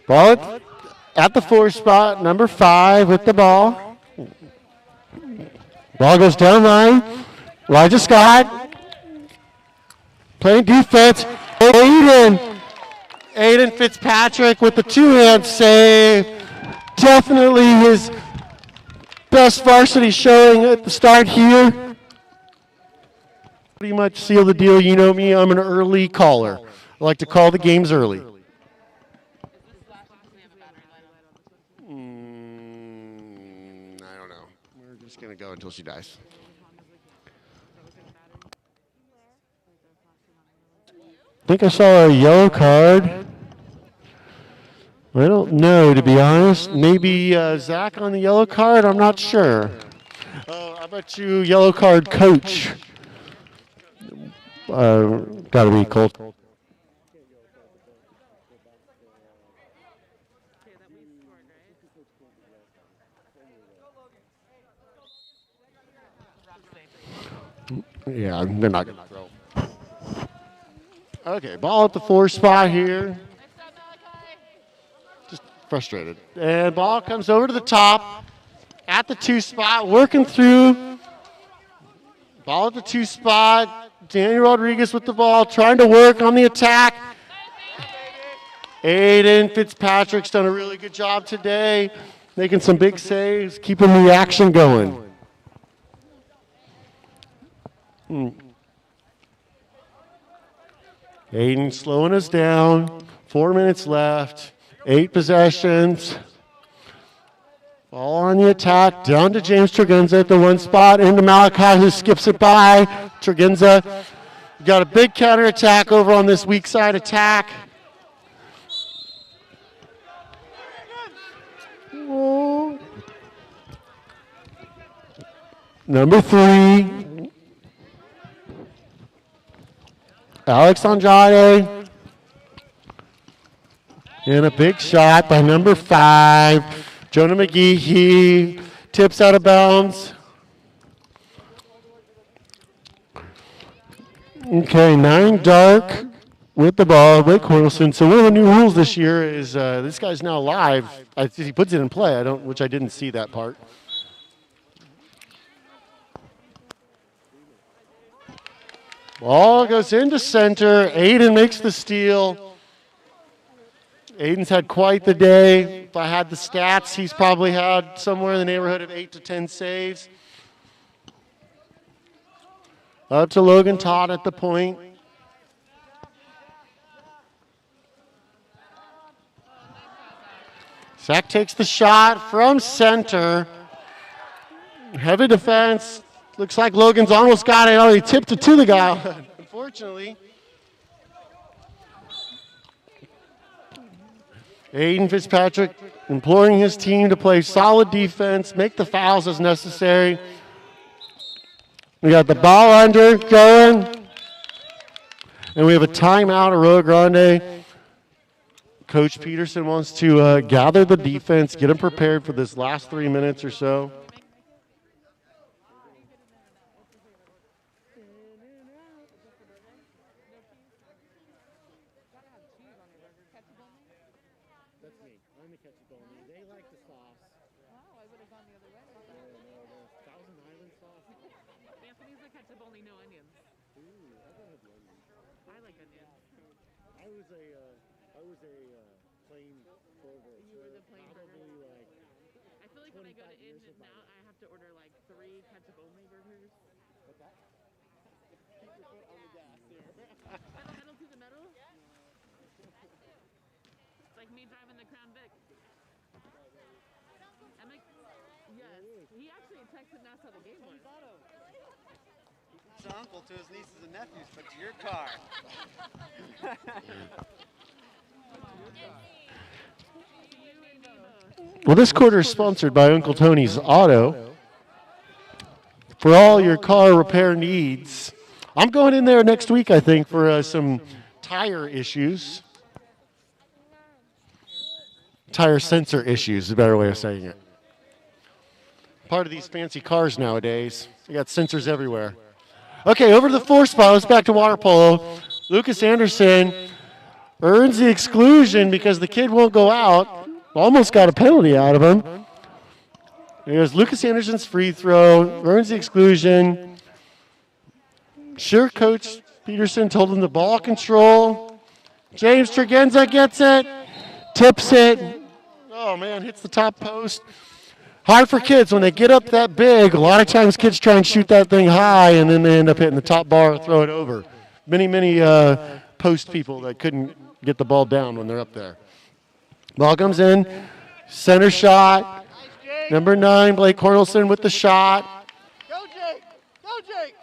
Ball at the 4 spot, number 5 with the ball. Ball goes down line. Elijah Scott playing defense. Aiden Fitzpatrick with the 2-hand save. Definitely his best varsity showing at the start here. Pretty much seal the deal. You know me, I'm an early caller. I like to call the games early. Is this flashing because we have a battery light on? I don't know. We're just going to go until she dies. I think I saw a yellow card. I don't know, to be honest. Maybe Zach on the yellow card? I'm not sure. Oh, I bet you yellow card coach. Got to be Colt. Okay, that we scored, right? Yeah, they're not going to throw. Okay, ball at the 4 spot here. Just frustrated. And ball comes over to the top at the 2 spot, working through. Ball at the 2 spot. Daniel Rodriguez with the ball, trying to work on the attack. Aiden Fitzpatrick's done a really good job today, making some big saves, keeping the action going. Aiden slowing us down. 4 minutes left. 8 possessions. Ball on the attack. Down to James Tregenza at the 1 spot. Into Malachi, who skips it by. Tregenza got a big counterattack over on this weak side attack. Whoa. Number 3. Alex Andrade. And a big shot by number 5. Jonah McGee. He tips out of bounds. Okay, 9 dark with the ball. Blake Cornelson. So one of the new rules this year is this guy's now live. He puts it in play. Which I didn't see that part. Ball goes into center. Aiden makes the steal. Aiden's had quite the day. If I had the stats, he's probably had somewhere in the neighborhood of 8 to 10 saves. Up to Logan Todd at the point. Zach takes the shot from center. Heavy defense. Looks like Logan's almost got it. Oh, he tipped it to the guy. Unfortunately, Aiden Fitzpatrick imploring his team to play solid defense, make the fouls as necessary. We got the ball under going, and we have a timeout, Arroyo Grande. Coach Peterson wants to gather the defense, get them prepared for this last 3 minutes or so. That's me. I'm the ketchup-only. They like the sauce. Wow, I would have gone the other way. The Thousand Island sauce. Anthony's the ketchup only, no onions. Ooh, I thought it had onions. I like onions. I was a plain burger. You were the plain burger? Probably like I feel like when I go to 25 years In of my now, I have to order like 3 ketchup only burgers. what's that? Keep your foot on the gas here. Metal to the metal? It's like me driving the Crown Vic. Yes, he actually texted and asked how the game went. Not uncle to his nieces and nephews, but to your car. Well, this quarter is sponsored by Uncle Tony's Auto. For all your car repair needs. I'm going in there next week, I think, for some tire issues. Tire sensor issues is a better way of saying it. Part of these fancy cars nowadays. They got sensors everywhere. Okay, over to the 4 spot. Let's back to water polo. Lucas Anderson earns the exclusion because the kid won't go out. Almost got a penalty out of him. Here's Lucas Anderson's free throw. Earns the exclusion. Sure, Coach Peterson told him the ball control. James Tregenza gets it. Tips it. Oh, man, hits the top post. Hard for kids when they get up that big. A lot of times kids try and shoot that thing high, and then they end up hitting the top bar or throw it over. Many post people that couldn't get the ball down when they're up there. Ball comes in. Center shot. Number 9, Blake Cornelson with the shot. Go, Jake! Go, Jake!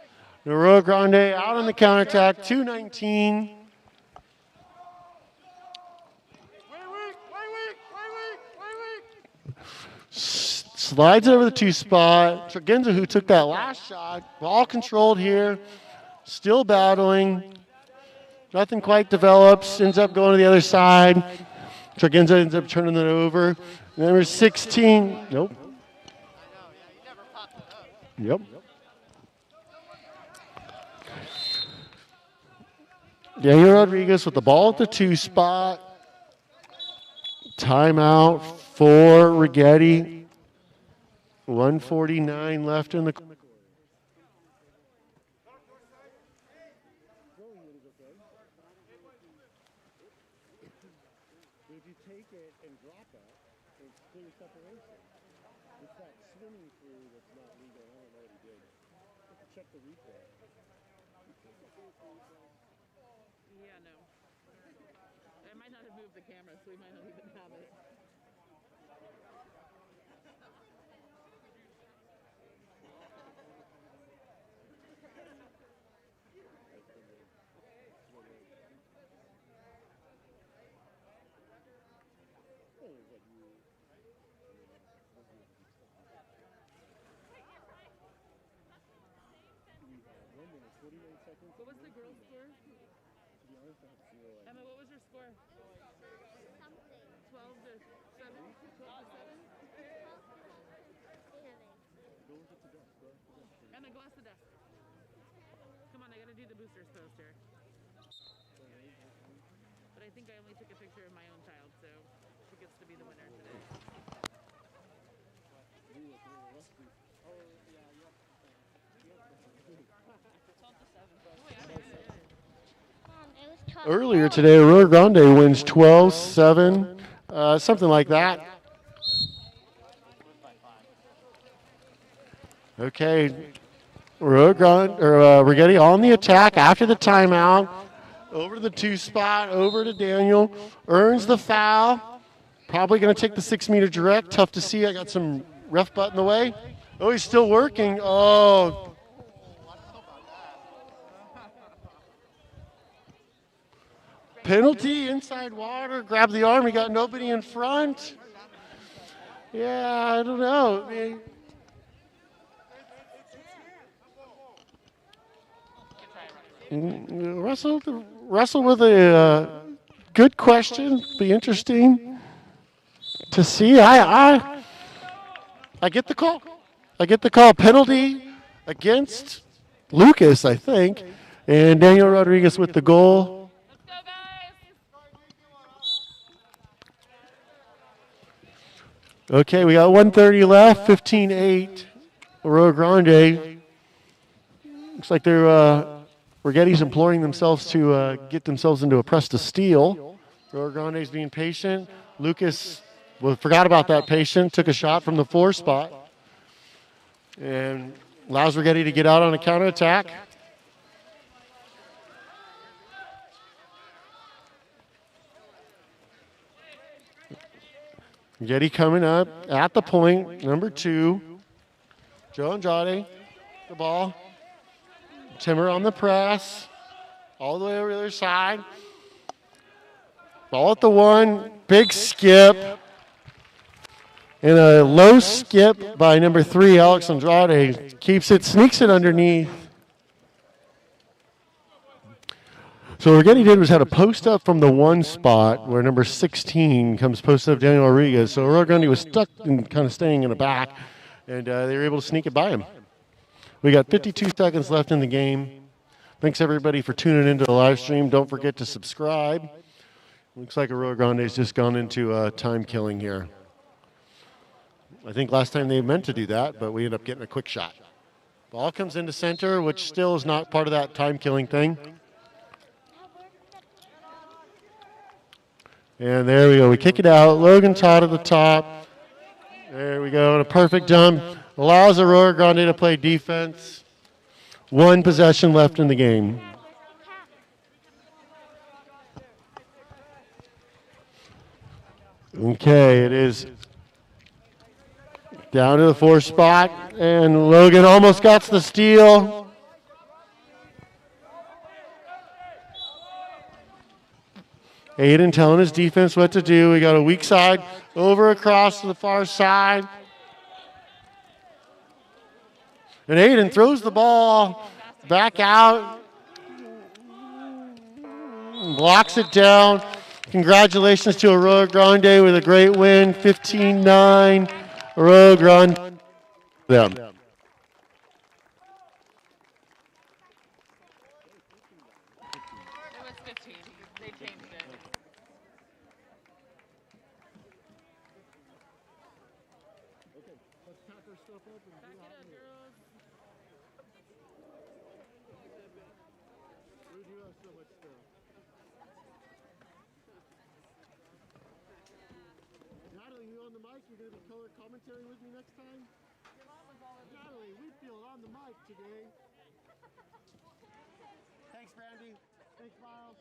Arroyo Grande out on the counterattack. 2:19. Slides over the 2 spot. Tregenza, who took that last shot. Ball controlled here. Still battling. Nothing quite develops. Ends up going to the other side. Tregenza ends up turning it over. Number 16. Nope. Yep. Daniel Rodriguez with the ball at the 2 spot. Timeout for Righetti. 1:49 left in the quarter. If you take it and drop it, it's clear separation. It's that swimming through that's not legal. I don't know what he did. Check the replay. Yeah, no. I might not have moved the camera, so we might not even have it. What was the girls' score? Emma, what was your score? 12 to 7? 12 to 7? Emma, go ask the desk. Come on, I gotta do the boosters post here. But I think I only took a picture of my own child, so she gets to be the winner today. Earlier today, Arroyo Grande wins 12-7, something like that. Okay, Arroyo Grande, Righetti on the attack after the timeout. Over to the 2 spot, over to Daniel. Earns the foul. Probably going to take the 6-meter direct. Tough to see. I got some ref butt in the way. Oh, he's still working. Oh. penalty, inside water, grab the arm, he got nobody in front. Yeah, I don't know. Russell with a good question. Be interesting to see. I get the call. I get the call. Penalty against Lucas, I think. And Daniel Rodriguez with the goal. Let's go, guys. Okay, we got 1:30 left, 15-8. Arroyo Grande. Looks like they're Righetti's imploring themselves to get themselves into a press to steal. Arroyo Grande's being patient. Lucas forgot about that patient, took a shot from the 4 spot. And allows Righetti to get out on a counterattack. Righetti coming up at the point, number 2. Joe Andrade, the ball. Timmer on the press, all the way over the other side. Ball at the 1, big skip. And a low skip by number 3, Alex Andrade. Keeps it, sneaks it underneath. So what Righetti did was had a post up from the 1 spot where number 16 comes post up Daniel Rodriguez. So Arroyo Grande was stuck and kind of staying in the back, and they were able to sneak it by him. We got 52 seconds left in the game. Thanks everybody for tuning into the live stream. Don't forget to subscribe. Looks like Arroyo Grande's just gone into time killing here. I think last time they meant to do that, but we ended up getting a quick shot. Ball comes into center, which still is not part of that time killing thing. And there we go. We kick it out. Logan Todd at the top. There we go. And a perfect jump. Allows Arroyo Grande to play defense. 1 possession left in the game. Okay, it is down to the 4 spot. And Logan almost got the steal. Aiden telling his defense what to do. We got a weak side over across to the far side. And Aiden throws the ball back out. Blocks it down. Congratulations to Arroyo Grande with a great win. 15-9. Arroyo Grande. Them. It was 15. They changed it. Natalie, you on the mic? You're going to be color commentary with me next time? Natalie, we feel on the mic today. Thanks, Brandy. Thanks, Miles.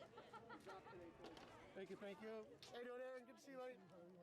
Thank you, thank you. Hey, doing, Aaron? Good to see you, buddy.